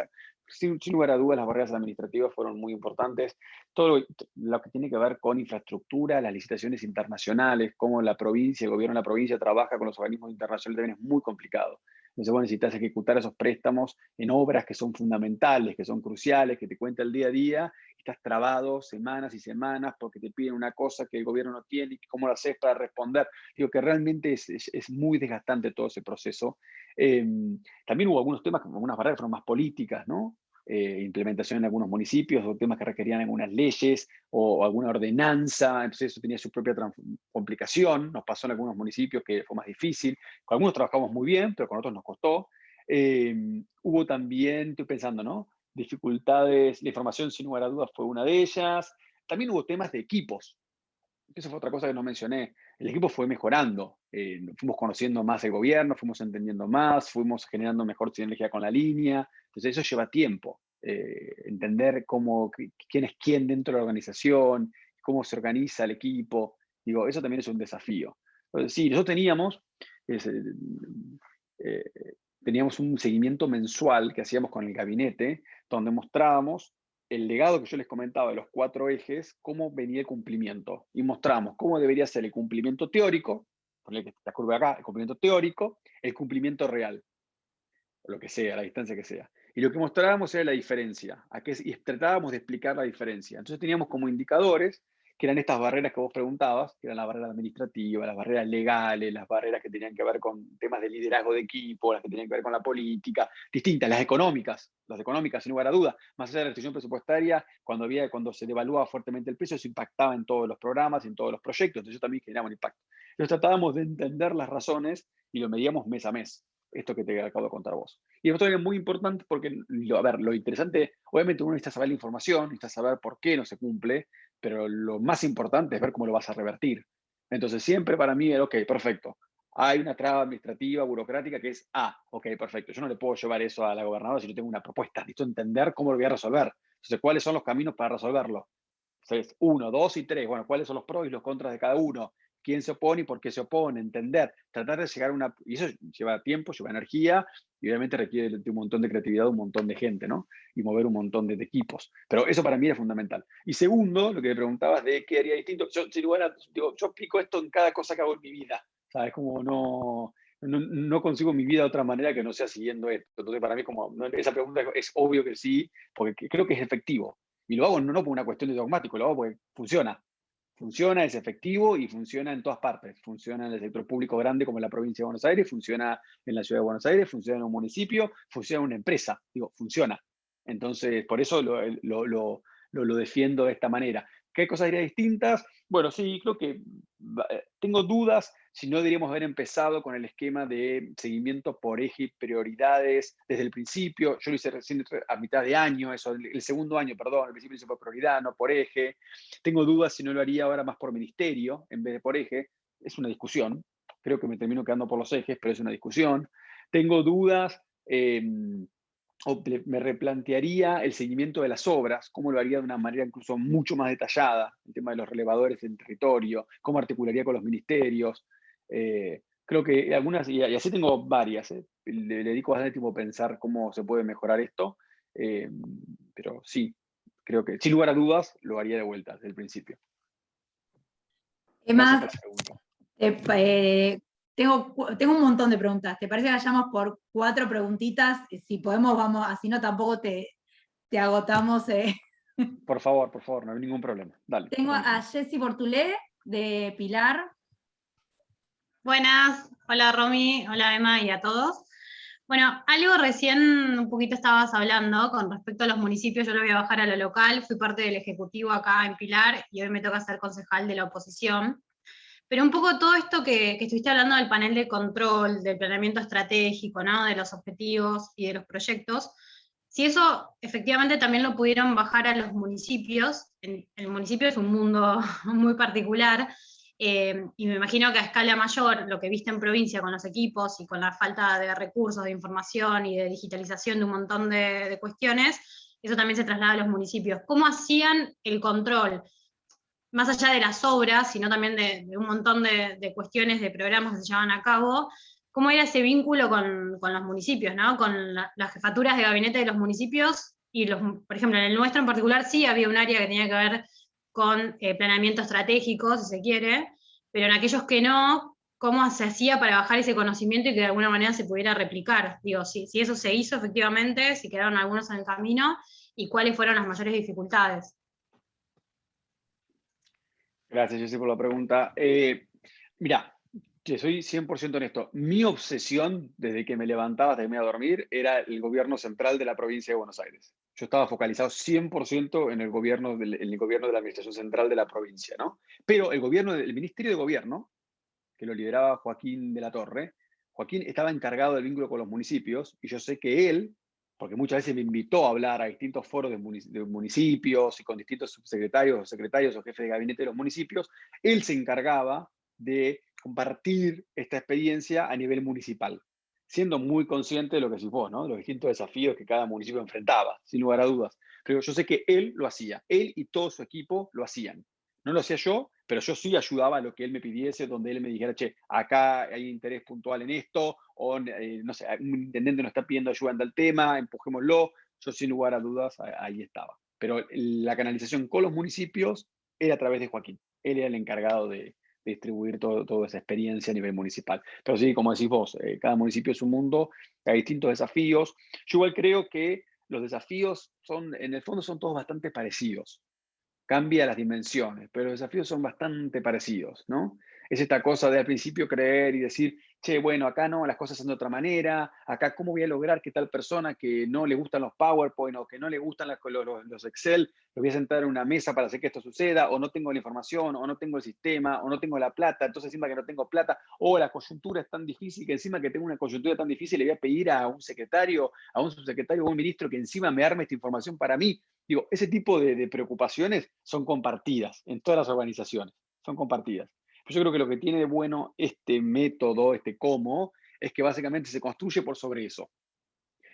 sin lugar a dudas, las barreras administrativas fueron muy importantes. Todo lo que tiene que ver con infraestructura, las licitaciones internacionales, cómo la provincia, el gobierno de la provincia trabaja con los organismos internacionales, también es muy complicado. Entonces, vos necesitas ejecutar esos préstamos en obras que son fundamentales, que son cruciales, que te cuenta el día a día, y estás trabado semanas y semanas porque te piden una cosa que el gobierno no tiene, y cómo lo haces para responder. Digo que realmente es muy desgastante todo ese proceso. También hubo algunos temas, como algunas barreras fueron más políticas, ¿no? Implementación en algunos municipios, o temas que requerían algunas leyes o alguna ordenanza, entonces eso tenía su propia complicación. Nos pasó en algunos municipios que fue más difícil. Con algunos trabajamos muy bien, pero con otros nos costó. Hubo también, estoy pensando, ¿no? Dificultades, la información sin lugar a dudas fue una de ellas. También hubo temas de equipos. Eso fue otra cosa que no mencioné. El equipo fue mejorando. Fuimos conociendo más el gobierno, fuimos entendiendo más, fuimos generando mejor sinergia con la línea. Entonces eso lleva tiempo. Entender quién es quién dentro de la organización, cómo se organiza el equipo. Digo, eso también es un desafío. Entonces, sí, nosotros teníamos un seguimiento mensual que hacíamos con el gabinete, donde mostrábamos el legado que yo les comentaba de los 4 ejes, cómo venía el cumplimiento. Y mostramos cómo debería ser el cumplimiento teórico, ponle la curva acá, el cumplimiento teórico, el cumplimiento real, o lo que sea, la distancia que sea. Y lo que mostrábamos era la diferencia, y tratábamos de explicar la diferencia. Entonces teníamos como indicadores, que eran estas barreras que vos preguntabas, que eran las barreras administrativas, las barreras legales, las barreras que tenían que ver con temas de liderazgo de equipo, las que tenían que ver con la política, distintas, las económicas, sin lugar a dudas. Más allá de la restricción presupuestaria, cuando se devaluaba fuertemente el precio, eso impactaba en todos los programas, en todos los proyectos, entonces eso también generaba un impacto. Entonces tratábamos de entender las razones y lo medíamos mes a mes, esto que te acabo de contar vos. Y esto es muy importante porque, lo interesante, obviamente uno necesita saber la información, necesita saber por qué no se cumple, pero lo más importante es ver cómo lo vas a revertir. Entonces siempre para mí era, ok, perfecto, hay una traba administrativa, burocrática que es, ok, perfecto, yo no le puedo llevar eso a la gobernadora si yo tengo una propuesta, necesito entender cómo lo voy a resolver. Entonces, ¿cuáles son los caminos para resolverlo? Entonces, 1, 2 y 3, bueno, ¿cuáles son los pros y los contras de cada uno? ¿Quién se opone y por qué se opone? Entender, tratar de llegar a una... Y eso lleva tiempo, lleva energía, y obviamente requiere de un montón de creatividad, un montón de gente, ¿no? Y mover un montón de equipos. Pero eso para mí era fundamental. Y segundo, lo que me preguntabas de qué haría distinto, yo aplico esto en cada cosa que hago en mi vida, ¿sabes? Como no consigo mi vida de otra manera que no sea siguiendo esto. Entonces para mí esa pregunta es obvio que sí, porque creo que es efectivo. Y lo hago no por una cuestión de dogmático, lo hago porque funciona. Funciona, es efectivo y funciona en todas partes. Funciona en el sector público grande como en la provincia de Buenos Aires, funciona en la ciudad de Buenos Aires, funciona en un municipio, funciona en una empresa. Digo, funciona. Entonces, por eso lo defiendo de esta manera. ¿Qué cosas diría distintas? Bueno, sí, creo que tengo dudas si no deberíamos haber empezado con el esquema de seguimiento por eje y prioridades desde el principio. Yo lo hice recién a mitad de año, el segundo año, perdón, al principio lo hice por prioridad, no por eje. Tengo dudas si no lo haría ahora más por ministerio en vez de por eje. Es una discusión. Creo que me termino quedando por los ejes, pero es una discusión. Tengo dudas... o me replantearía el seguimiento de las obras, cómo lo haría de una manera incluso mucho más detallada, el tema de los relevadores en territorio, cómo articularía con los ministerios. Creo que algunas, y así tengo varias, le dedico bastante tiempo a pensar cómo se puede mejorar esto, pero sí, creo que sin lugar a dudas lo haría de vuelta desde el principio. Emma, tengo un montón de preguntas. ¿Te parece que vayamos por 4 preguntitas? Si podemos, vamos, así no tampoco te agotamos. Por favor, no hay ningún problema. Dale. Tengo a Jessy Bortulé, de Pilar. Buenas, hola Romy, hola Emma y a todos. Bueno, algo recién un poquito estabas hablando con respecto a los municipios, yo lo voy a bajar a lo local, fui parte del Ejecutivo acá en Pilar y hoy me toca ser concejal de la oposición. Pero un poco todo esto que estuviste hablando del panel de control, del planeamiento estratégico, ¿no? De los objetivos y de los proyectos, si eso efectivamente también lo pudieron bajar a los municipios, el municipio es un mundo muy particular, y me imagino que a escala mayor, lo que viste en provincia con los equipos y con la falta de recursos, de información y de digitalización de un montón de cuestiones, eso también se traslada a los municipios. ¿Cómo hacían el control? Más allá de las obras, sino también de un montón de cuestiones, de programas que se llevaban a cabo, ¿cómo era ese vínculo con los municipios, ¿no? Con las jefaturas de gabinete de los municipios? Y por ejemplo, en el nuestro en particular sí había un área que tenía que ver con planeamiento estratégico, si se quiere, pero en aquellos que no, ¿cómo se hacía para bajar ese conocimiento y que de alguna manera se pudiera replicar? Digo, si eso se hizo efectivamente, si quedaron algunos en el camino, y cuáles fueron las mayores dificultades. Gracias, Jessy, por la pregunta. Mira, que soy 100% honesto. Mi obsesión, desde que me levantaba hasta que me iba a dormir, era el gobierno central de la provincia de Buenos Aires. Yo estaba focalizado 100% en el gobierno de la administración central de la provincia, ¿no? Pero el Ministerio de Gobierno, que lo lideraba Joaquín de la Torre, Joaquín estaba encargado del vínculo con los municipios, y yo sé que él, porque muchas veces me invitó a hablar a distintos foros de municipios y con distintos subsecretarios o secretarios o jefes de gabinete de los municipios, él se encargaba de compartir esta experiencia a nivel municipal, siendo muy consciente de lo que decís vos, ¿no? De los distintos desafíos que cada municipio enfrentaba, sin lugar a dudas. Pero yo sé que él lo hacía, él y todo su equipo lo hacían. No lo hacía yo, pero yo sí ayudaba a lo que él me pidiese, donde él me dijera, che, acá hay interés puntual en esto, o no sé, un intendente nos está pidiendo ayuda en tal tema, empujémoslo. Yo sin lugar a dudas ahí estaba. Pero la canalización con los municipios era a través de Joaquín. Él era el encargado de distribuir toda esa experiencia a nivel municipal. Pero sí, como decís vos, cada municipio es un mundo, hay distintos desafíos. Yo igual creo que los desafíos en el fondo son todos bastante parecidos. Cambia las dimensiones, pero los desafíos son bastante parecidos, ¿no? Es esta cosa de al principio creer y decir, che, bueno, acá no, las cosas son de otra manera, acá cómo voy a lograr que tal persona que no le gustan los PowerPoint o que no le gustan los Excel, lo voy a sentar en una mesa para hacer que esto suceda, o no tengo la información, o no tengo el sistema, o no tengo la plata, entonces encima que no tengo plata, o la coyuntura es tan difícil que encima que tengo una coyuntura tan difícil le voy a pedir a un secretario, a un subsecretario o a un ministro que encima me arme esta información para mí. Digo, ese tipo de preocupaciones son compartidas en todas las organizaciones, son compartidas. Pero yo creo que lo que tiene de bueno este método, este cómo, es que básicamente se construye por sobre eso.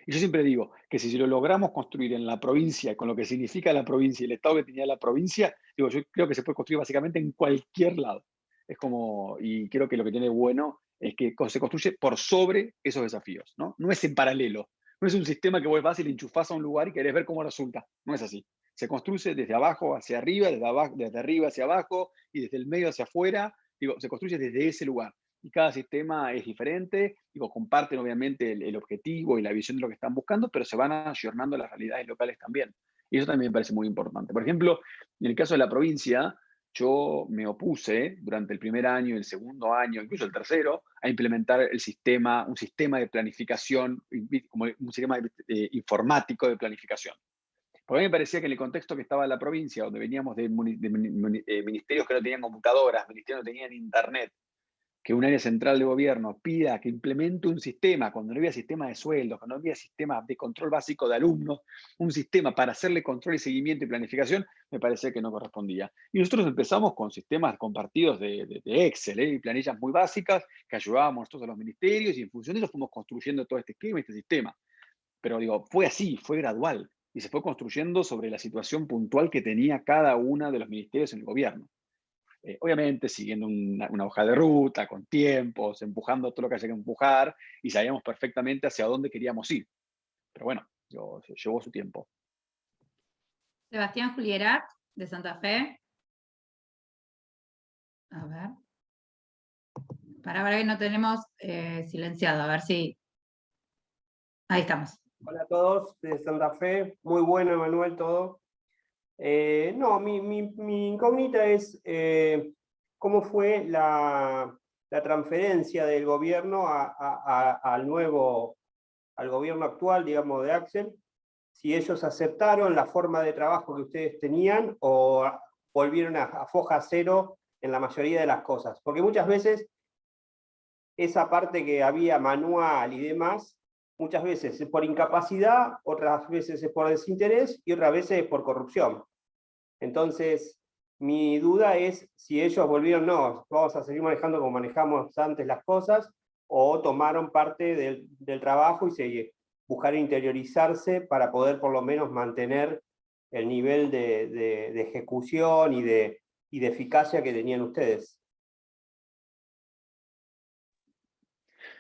Y yo siempre digo que si lo logramos construir en la provincia, con lo que significa la provincia y el estado que tenía la provincia, digo, yo creo que se puede construir básicamente en cualquier lado. Es como, y creo que lo que tiene de bueno es que se construye por sobre esos desafíos, ¿no? No es en paralelo. No es un sistema que vos vas y le enchufás a un lugar y querés ver cómo resulta. No es así. Se construye desde abajo hacia arriba, desde arriba hacia abajo y desde el medio hacia afuera. Digo, se construye desde ese lugar. Y cada sistema es diferente. Digo, comparten obviamente el objetivo y la visión de lo que están buscando, pero se van ayornando a las realidades locales también. Y eso también me parece muy importante. Por ejemplo, en el caso de la provincia, yo me opuse durante el primer año, el segundo año, incluso el tercero, a implementar un sistema de planificación, como un sistema informático de planificación. Porque a mí me parecía que en el contexto que estaba la provincia, donde veníamos de ministerios que no tenían computadoras, ministerios que no tenían internet, que un área central de gobierno pida que implemente un sistema, cuando no había sistema de sueldos, cuando no había sistema de control básico de alumnos, un sistema para hacerle control y seguimiento y planificación, me parecía que no correspondía. Y nosotros empezamos con sistemas compartidos de Excel y planillas muy básicas que ayudábamos nosotros a los ministerios y en función de eso fuimos construyendo todo este esquema, este sistema. Pero digo, fue así, fue gradual y se fue construyendo sobre la situación puntual que tenía cada uno de los ministerios en el gobierno. Obviamente siguiendo una hoja de ruta, con tiempos, empujando todo lo que haya que empujar, y sabíamos perfectamente hacia dónde queríamos ir. Pero bueno, llevó su tiempo. Sebastián Julierac, de Santa Fe. A ver. Para que no tenemos silenciado, a ver si... Ahí estamos. Hola a todos, de Santa Fe. Muy bueno, Emanuel, todo. No, mi incógnita es cómo fue la transferencia del gobierno al gobierno actual, digamos, de Axel, si ellos aceptaron la forma de trabajo que ustedes tenían o volvieron a foja cero en la mayoría de las cosas. Porque muchas veces esa parte que había manual y demás, muchas veces es por incapacidad, otras veces es por desinterés y otras veces es por corrupción. Entonces, Mi duda es si ellos volvieron, no, vamos a seguir manejando como manejamos antes las cosas, o tomaron parte del trabajo y se buscaron interiorizarse para poder por lo menos mantener el nivel de ejecución y de eficacia que tenían ustedes.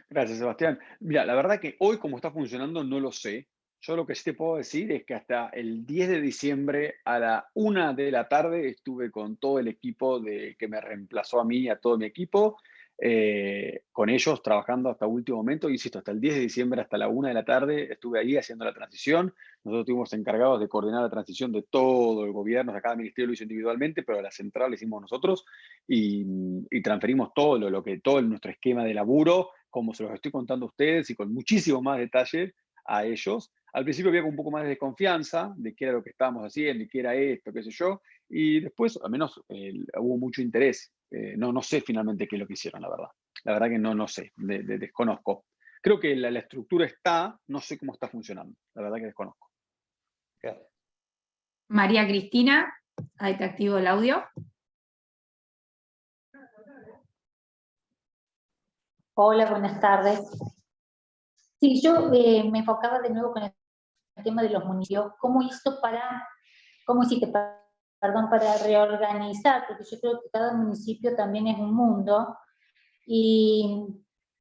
Gracias, Sebastián. Mira, la verdad que hoy como está funcionando no lo sé. Yo lo que sí te puedo decir es que hasta el 10 de diciembre a la 1 de la tarde estuve con todo el equipo que me reemplazó a mí y a todo mi equipo, con ellos trabajando hasta último momento. Insisto, hasta el 10 de diciembre, hasta la 1 de la tarde, estuve ahí haciendo la transición. Nosotros estuvimos encargados de coordinar la transición de todo el gobierno. O sea, cada ministerio lo hizo individualmente, pero la central la hicimos nosotros y transferimos todo todo nuestro esquema de laburo, como se los estoy contando a ustedes y con muchísimo más detalle a ellos. Al principio había un poco más de desconfianza de qué era lo que estábamos haciendo y qué era esto, qué sé yo, y después al menos hubo mucho interés. No sé finalmente qué es lo que hicieron, la verdad. La verdad que no sé, desconozco. Creo que la estructura está, no sé cómo está funcionando, la verdad que desconozco. María Cristina, ahí te activo el audio. Hola, buenas tardes. Sí, yo me enfocaba de nuevo con el tema de los municipios. ¿Cómo hiciste para reorganizar? Porque yo creo que cada municipio también es un mundo y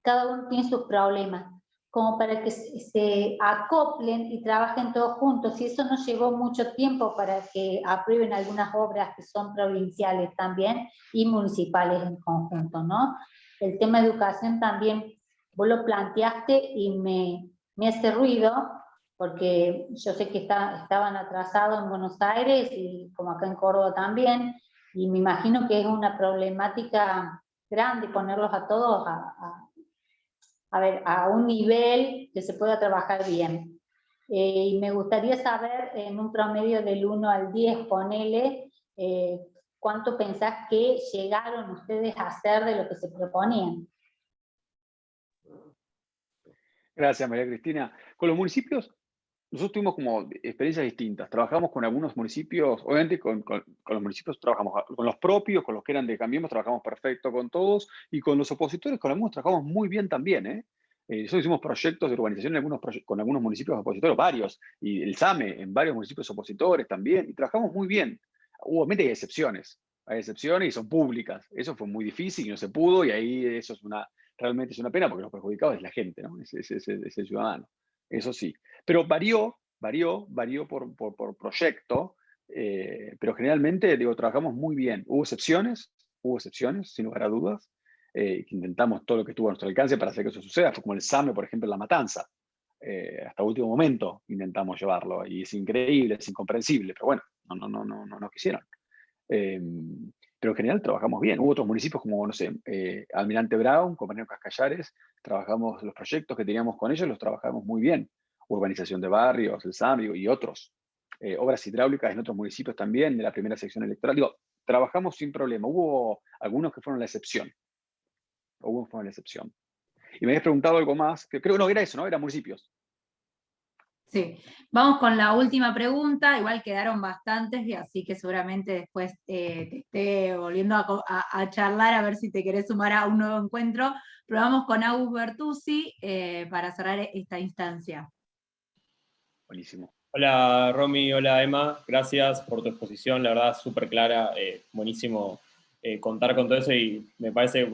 cada uno tiene sus problemas, como para que se acoplen y trabajen todos juntos. Y eso nos llevó mucho tiempo para que aprueben algunas obras que son provinciales también y municipales en conjunto, ¿no? El tema de educación también, vos lo planteaste y me hace ruido, porque yo sé que estaban atrasados en Buenos Aires y como acá en Córdoba también, y me imagino que es una problemática grande ponerlos a todos a un nivel que se pueda trabajar bien. Y me gustaría saber, en un promedio del 1 al 10, ponele, ¿cuánto pensás que llegaron ustedes a hacer de lo que se proponían? Gracias, María Cristina. Con los municipios, nosotros tuvimos como experiencias distintas. Trabajamos con algunos municipios, obviamente con los municipios trabajamos, con los propios, con los que eran de Cambiemos, trabajamos perfecto con todos, y con los opositores, con algunos trabajamos muy bien también. Nosotros hicimos proyectos de urbanización con algunos municipios opositores, varios, y el SAME en varios municipios opositores también, y trabajamos muy bien. Obviamente hay excepciones y son públicas. Eso fue muy difícil y no se pudo, y ahí eso realmente es una pena, porque los perjudicados es la gente, ¿no? Es el ciudadano. Eso sí. Pero varió por proyecto, pero generalmente, digo, trabajamos muy bien. Hubo excepciones, sin lugar a dudas, que intentamos todo lo que estuvo a nuestro alcance para hacer que eso suceda. Fue como el SAME, por ejemplo, en La Matanza. Hasta último momento intentamos llevarlo, y es increíble, es incomprensible, pero bueno, no quisieron. Pero en general trabajamos bien. Hubo otros municipios como, no sé, Almirante Brown, Compañero Cascallares, trabajamos los proyectos que teníamos con ellos, los trabajamos muy bien. Urbanización de barrios, el SAMI y otros. Obras hidráulicas en otros municipios también, de la primera sección electoral. Digo, trabajamos sin problema. Hubo algunos que fueron la excepción. Y me habías preguntado algo más, que creo que no era eso, ¿no? Eran municipios. Sí, vamos con la última pregunta. Igual quedaron bastantes, y así que seguramente después te esté volviendo a charlar a ver si te querés sumar a un nuevo encuentro. Pero vamos con Agus Bertuzzi para cerrar esta instancia. Buenísimo. Hola Romy, hola Emma, gracias por tu exposición, la verdad súper clara, buenísimo contar con todo eso, y me parece que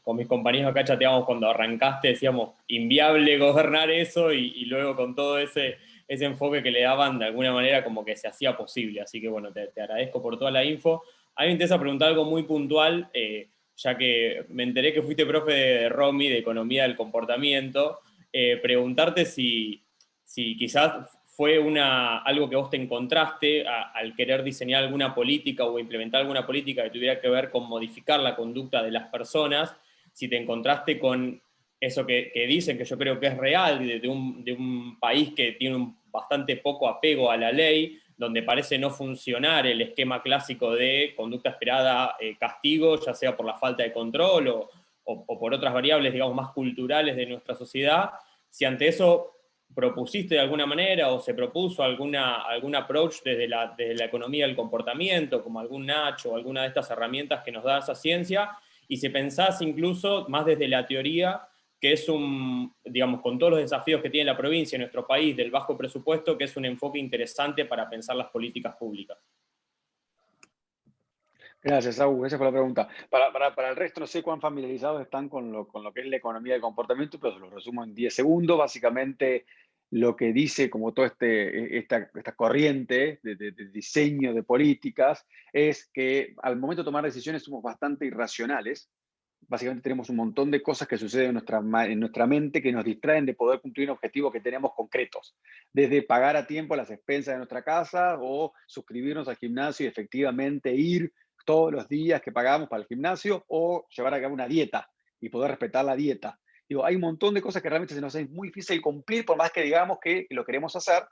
con mis compañeros acá chateamos cuando arrancaste, decíamos inviable gobernar eso, y luego con todo ese enfoque que le daban, de alguna manera como que se hacía posible, así que bueno, te agradezco por toda la info. A mí me interesa preguntar algo muy puntual, ya que me enteré que fuiste profe de Romy, de Economía del Comportamiento, preguntarte si quizás fue algo que vos te encontraste al querer diseñar alguna política o implementar alguna política que tuviera que ver con modificar la conducta de las personas, si te encontraste con eso que dicen, que yo creo que es real, de un país que tiene bastante poco apego a la ley, donde parece no funcionar el esquema clásico de conducta esperada, castigo, ya sea por la falta de control o por otras variables, digamos, más culturales de nuestra sociedad. Si ante eso propusiste de alguna manera o se propuso algún approach desde la economía del comportamiento, como algún Nacho o alguna de estas herramientas que nos da esa ciencia, y si pensás incluso más desde la teoría, que es digamos, con todos los desafíos que tiene la provincia y nuestro país del bajo presupuesto, que es un enfoque interesante para pensar las políticas públicas. Gracias, Agus, gracias por la pregunta. Para el resto, no sé cuán familiarizados están con lo que es la economía del comportamiento, pero se lo resumo en 10 segundos. Básicamente, lo que dice como toda esta corriente de diseño de políticas es que al momento de tomar decisiones somos bastante irracionales. Básicamente tenemos un montón de cosas que suceden en nuestra mente que nos distraen de poder cumplir objetivos que tenemos concretos. Desde pagar a tiempo las expensas de nuestra casa o suscribirnos al gimnasio y efectivamente ir todos los días que pagamos para el gimnasio o llevar a cabo una dieta y poder respetar la dieta. Digo, hay un montón de cosas que realmente se nos es muy difícil cumplir por más que digamos que lo queremos hacer,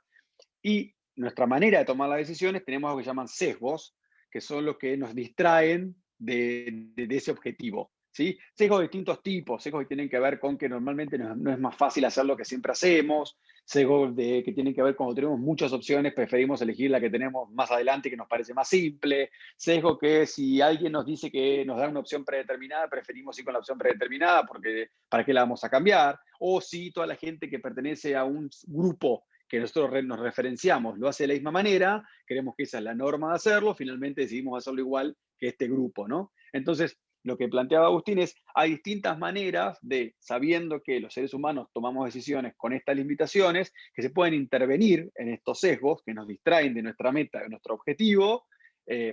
y nuestra manera de tomar las decisiones tenemos algo que llaman sesgos, que son los que nos distraen de ese objetivo. ¿Sí? Sesgos de distintos tipos, sesgos que tienen que ver con que normalmente no es más fácil hacer lo que siempre hacemos, sesgos que tienen que ver cuando tenemos muchas opciones, preferimos elegir la que tenemos más adelante que nos parece más simple, sesgo que si alguien nos dice que nos da una opción predeterminada, preferimos ir con la opción predeterminada porque ¿para qué la vamos a cambiar? O si toda la gente que pertenece a un grupo que nosotros nos referenciamos lo hace de la misma manera, creemos que esa es la norma de hacerlo, finalmente decidimos hacerlo igual que este grupo, ¿no? Entonces, lo que planteaba Agustín es, hay distintas maneras de, sabiendo que los seres humanos tomamos decisiones con estas limitaciones, que se pueden intervenir en estos sesgos que nos distraen de nuestra meta, de nuestro objetivo,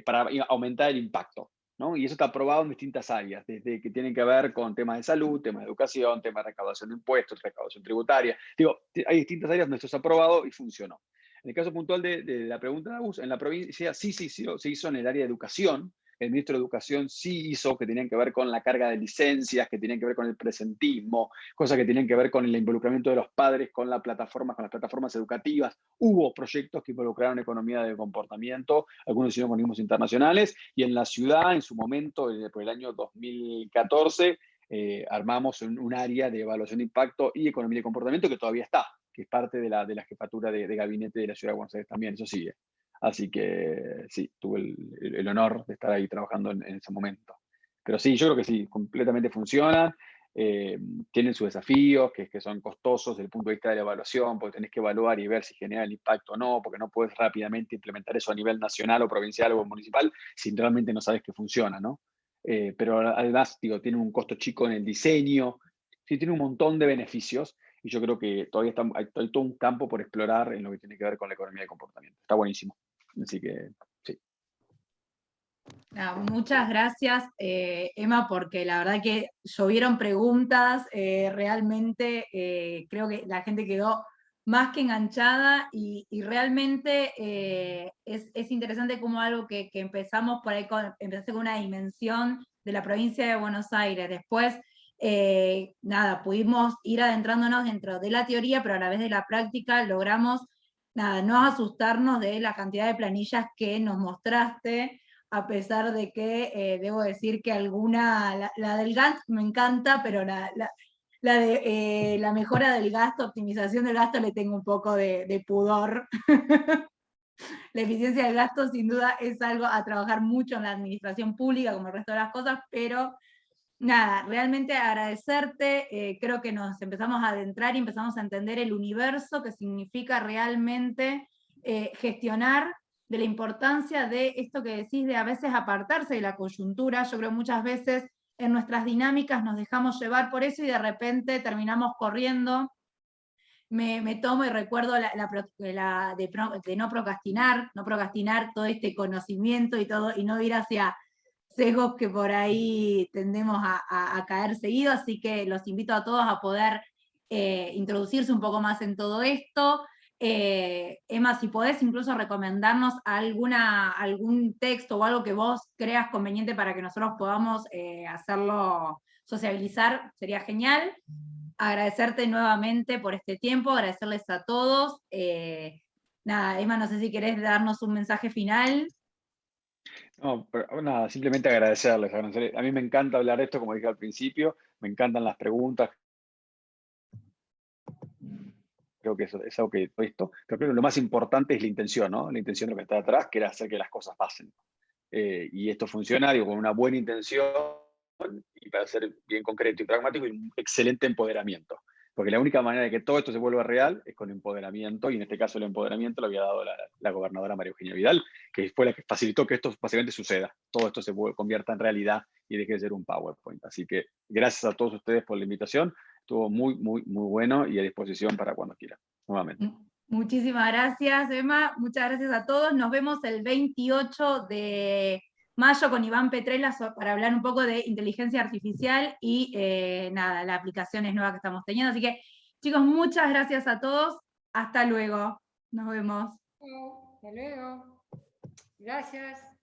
para aumentar el impacto, ¿no? Y eso está probado en distintas áreas, desde que tienen que ver con temas de salud, temas de educación, temas de recaudación de impuestos, recaudación tributaria. Digo, hay distintas áreas donde esto se ha probado y funcionó. En el caso puntual de la pregunta de Agus, en la provincia sí se hizo en el área de educación. El ministro de Educación sí hizo, que tenían que ver con la carga de licencias, que tenían que ver con el presentismo, cosas que tenían que ver con el involucramiento de los padres con las plataformas educativas. Hubo proyectos que involucraron economía de comportamiento, algunos hicieron organismos internacionales, y en la ciudad, en su momento, por el año 2014, armamos un área de evaluación de impacto y economía de comportamiento que todavía está, que es parte de la jefatura de gabinete de la Ciudad de Buenos Aires también, eso sigue. Así que sí, tuve el honor de estar ahí trabajando en ese momento. Pero sí, yo creo que sí, completamente funcionan. Tienen sus desafíos, que son costosos desde el punto de vista de la evaluación, porque tenés que evaluar y ver si genera el impacto o no, porque no puedes rápidamente implementar eso a nivel nacional o provincial o municipal si realmente no sabes que funciona, ¿no? Pero además, digo, tiene un costo chico en el diseño, sí, tiene un montón de beneficios, y yo creo que todavía hay todo un campo por explorar en lo que tiene que ver con la economía de comportamiento. Está buenísimo. Así que, sí. Muchas gracias, Emma, porque la verdad que llovieron preguntas, realmente creo que la gente quedó más que enganchada y realmente es interesante como algo que empezamos por ahí, empecé con una dimensión de la provincia de Buenos Aires, después, nada, pudimos ir adentrándonos dentro de la teoría, pero a la vez de la práctica logramos, nada, no asustarnos de la cantidad de planillas que nos mostraste, a pesar de que debo decir que alguna, la del Gantt me encanta, pero la mejora del gasto, optimización del gasto, le tengo un poco de pudor. La eficiencia del gasto sin duda es algo a trabajar mucho en la administración pública, como el resto de las cosas, pero nada, realmente agradecerte, creo que nos empezamos a adentrar y empezamos a entender el universo que significa realmente gestionar, de la importancia de esto que decís, de a veces apartarse de la coyuntura. Yo creo muchas veces en nuestras dinámicas nos dejamos llevar por eso y de repente terminamos corriendo. Me tomo y recuerdo de no procrastinar todo este conocimiento y todo, y no ir hacia sesgos que por ahí tendemos a caer seguido, así que los invito a todos a poder introducirse un poco más en todo esto. Emma, si podés incluso recomendarnos algún texto o algo que vos creas conveniente para que nosotros podamos hacerlo sociabilizar, sería genial. Agradecerte nuevamente por este tiempo, agradecerles a todos. Nada, Emma, no sé si querés darnos un mensaje final. No, pero nada, simplemente agradecerles. A mí me encanta hablar de esto, como dije al principio, me encantan las preguntas Creo que eso es algo que esto, pero creo que lo más importante es la intención, ¿no? La intención de lo que está atrás, que era hacer que las cosas pasen. Y esto funciona, digo, con una buena intención y para ser bien concreto y pragmático y un excelente empoderamiento. Porque la única manera de que todo esto se vuelva real es con empoderamiento, y en este caso el empoderamiento lo había dado la gobernadora María Eugenia Vidal, que fue la que facilitó que esto básicamente suceda, todo esto se convierta en realidad y deje de ser un PowerPoint. Así que gracias a todos ustedes por la invitación, estuvo muy, muy, muy bueno y a disposición para cuando quieran, nuevamente. Muchísimas gracias, Emma, muchas gracias a todos, nos vemos el 28 de mayo con Iván Petrella para hablar un poco de inteligencia artificial y nada, las aplicaciones nuevas que estamos teniendo. Así que, chicos, muchas gracias a todos. Hasta luego. Nos vemos. Hasta luego. Gracias.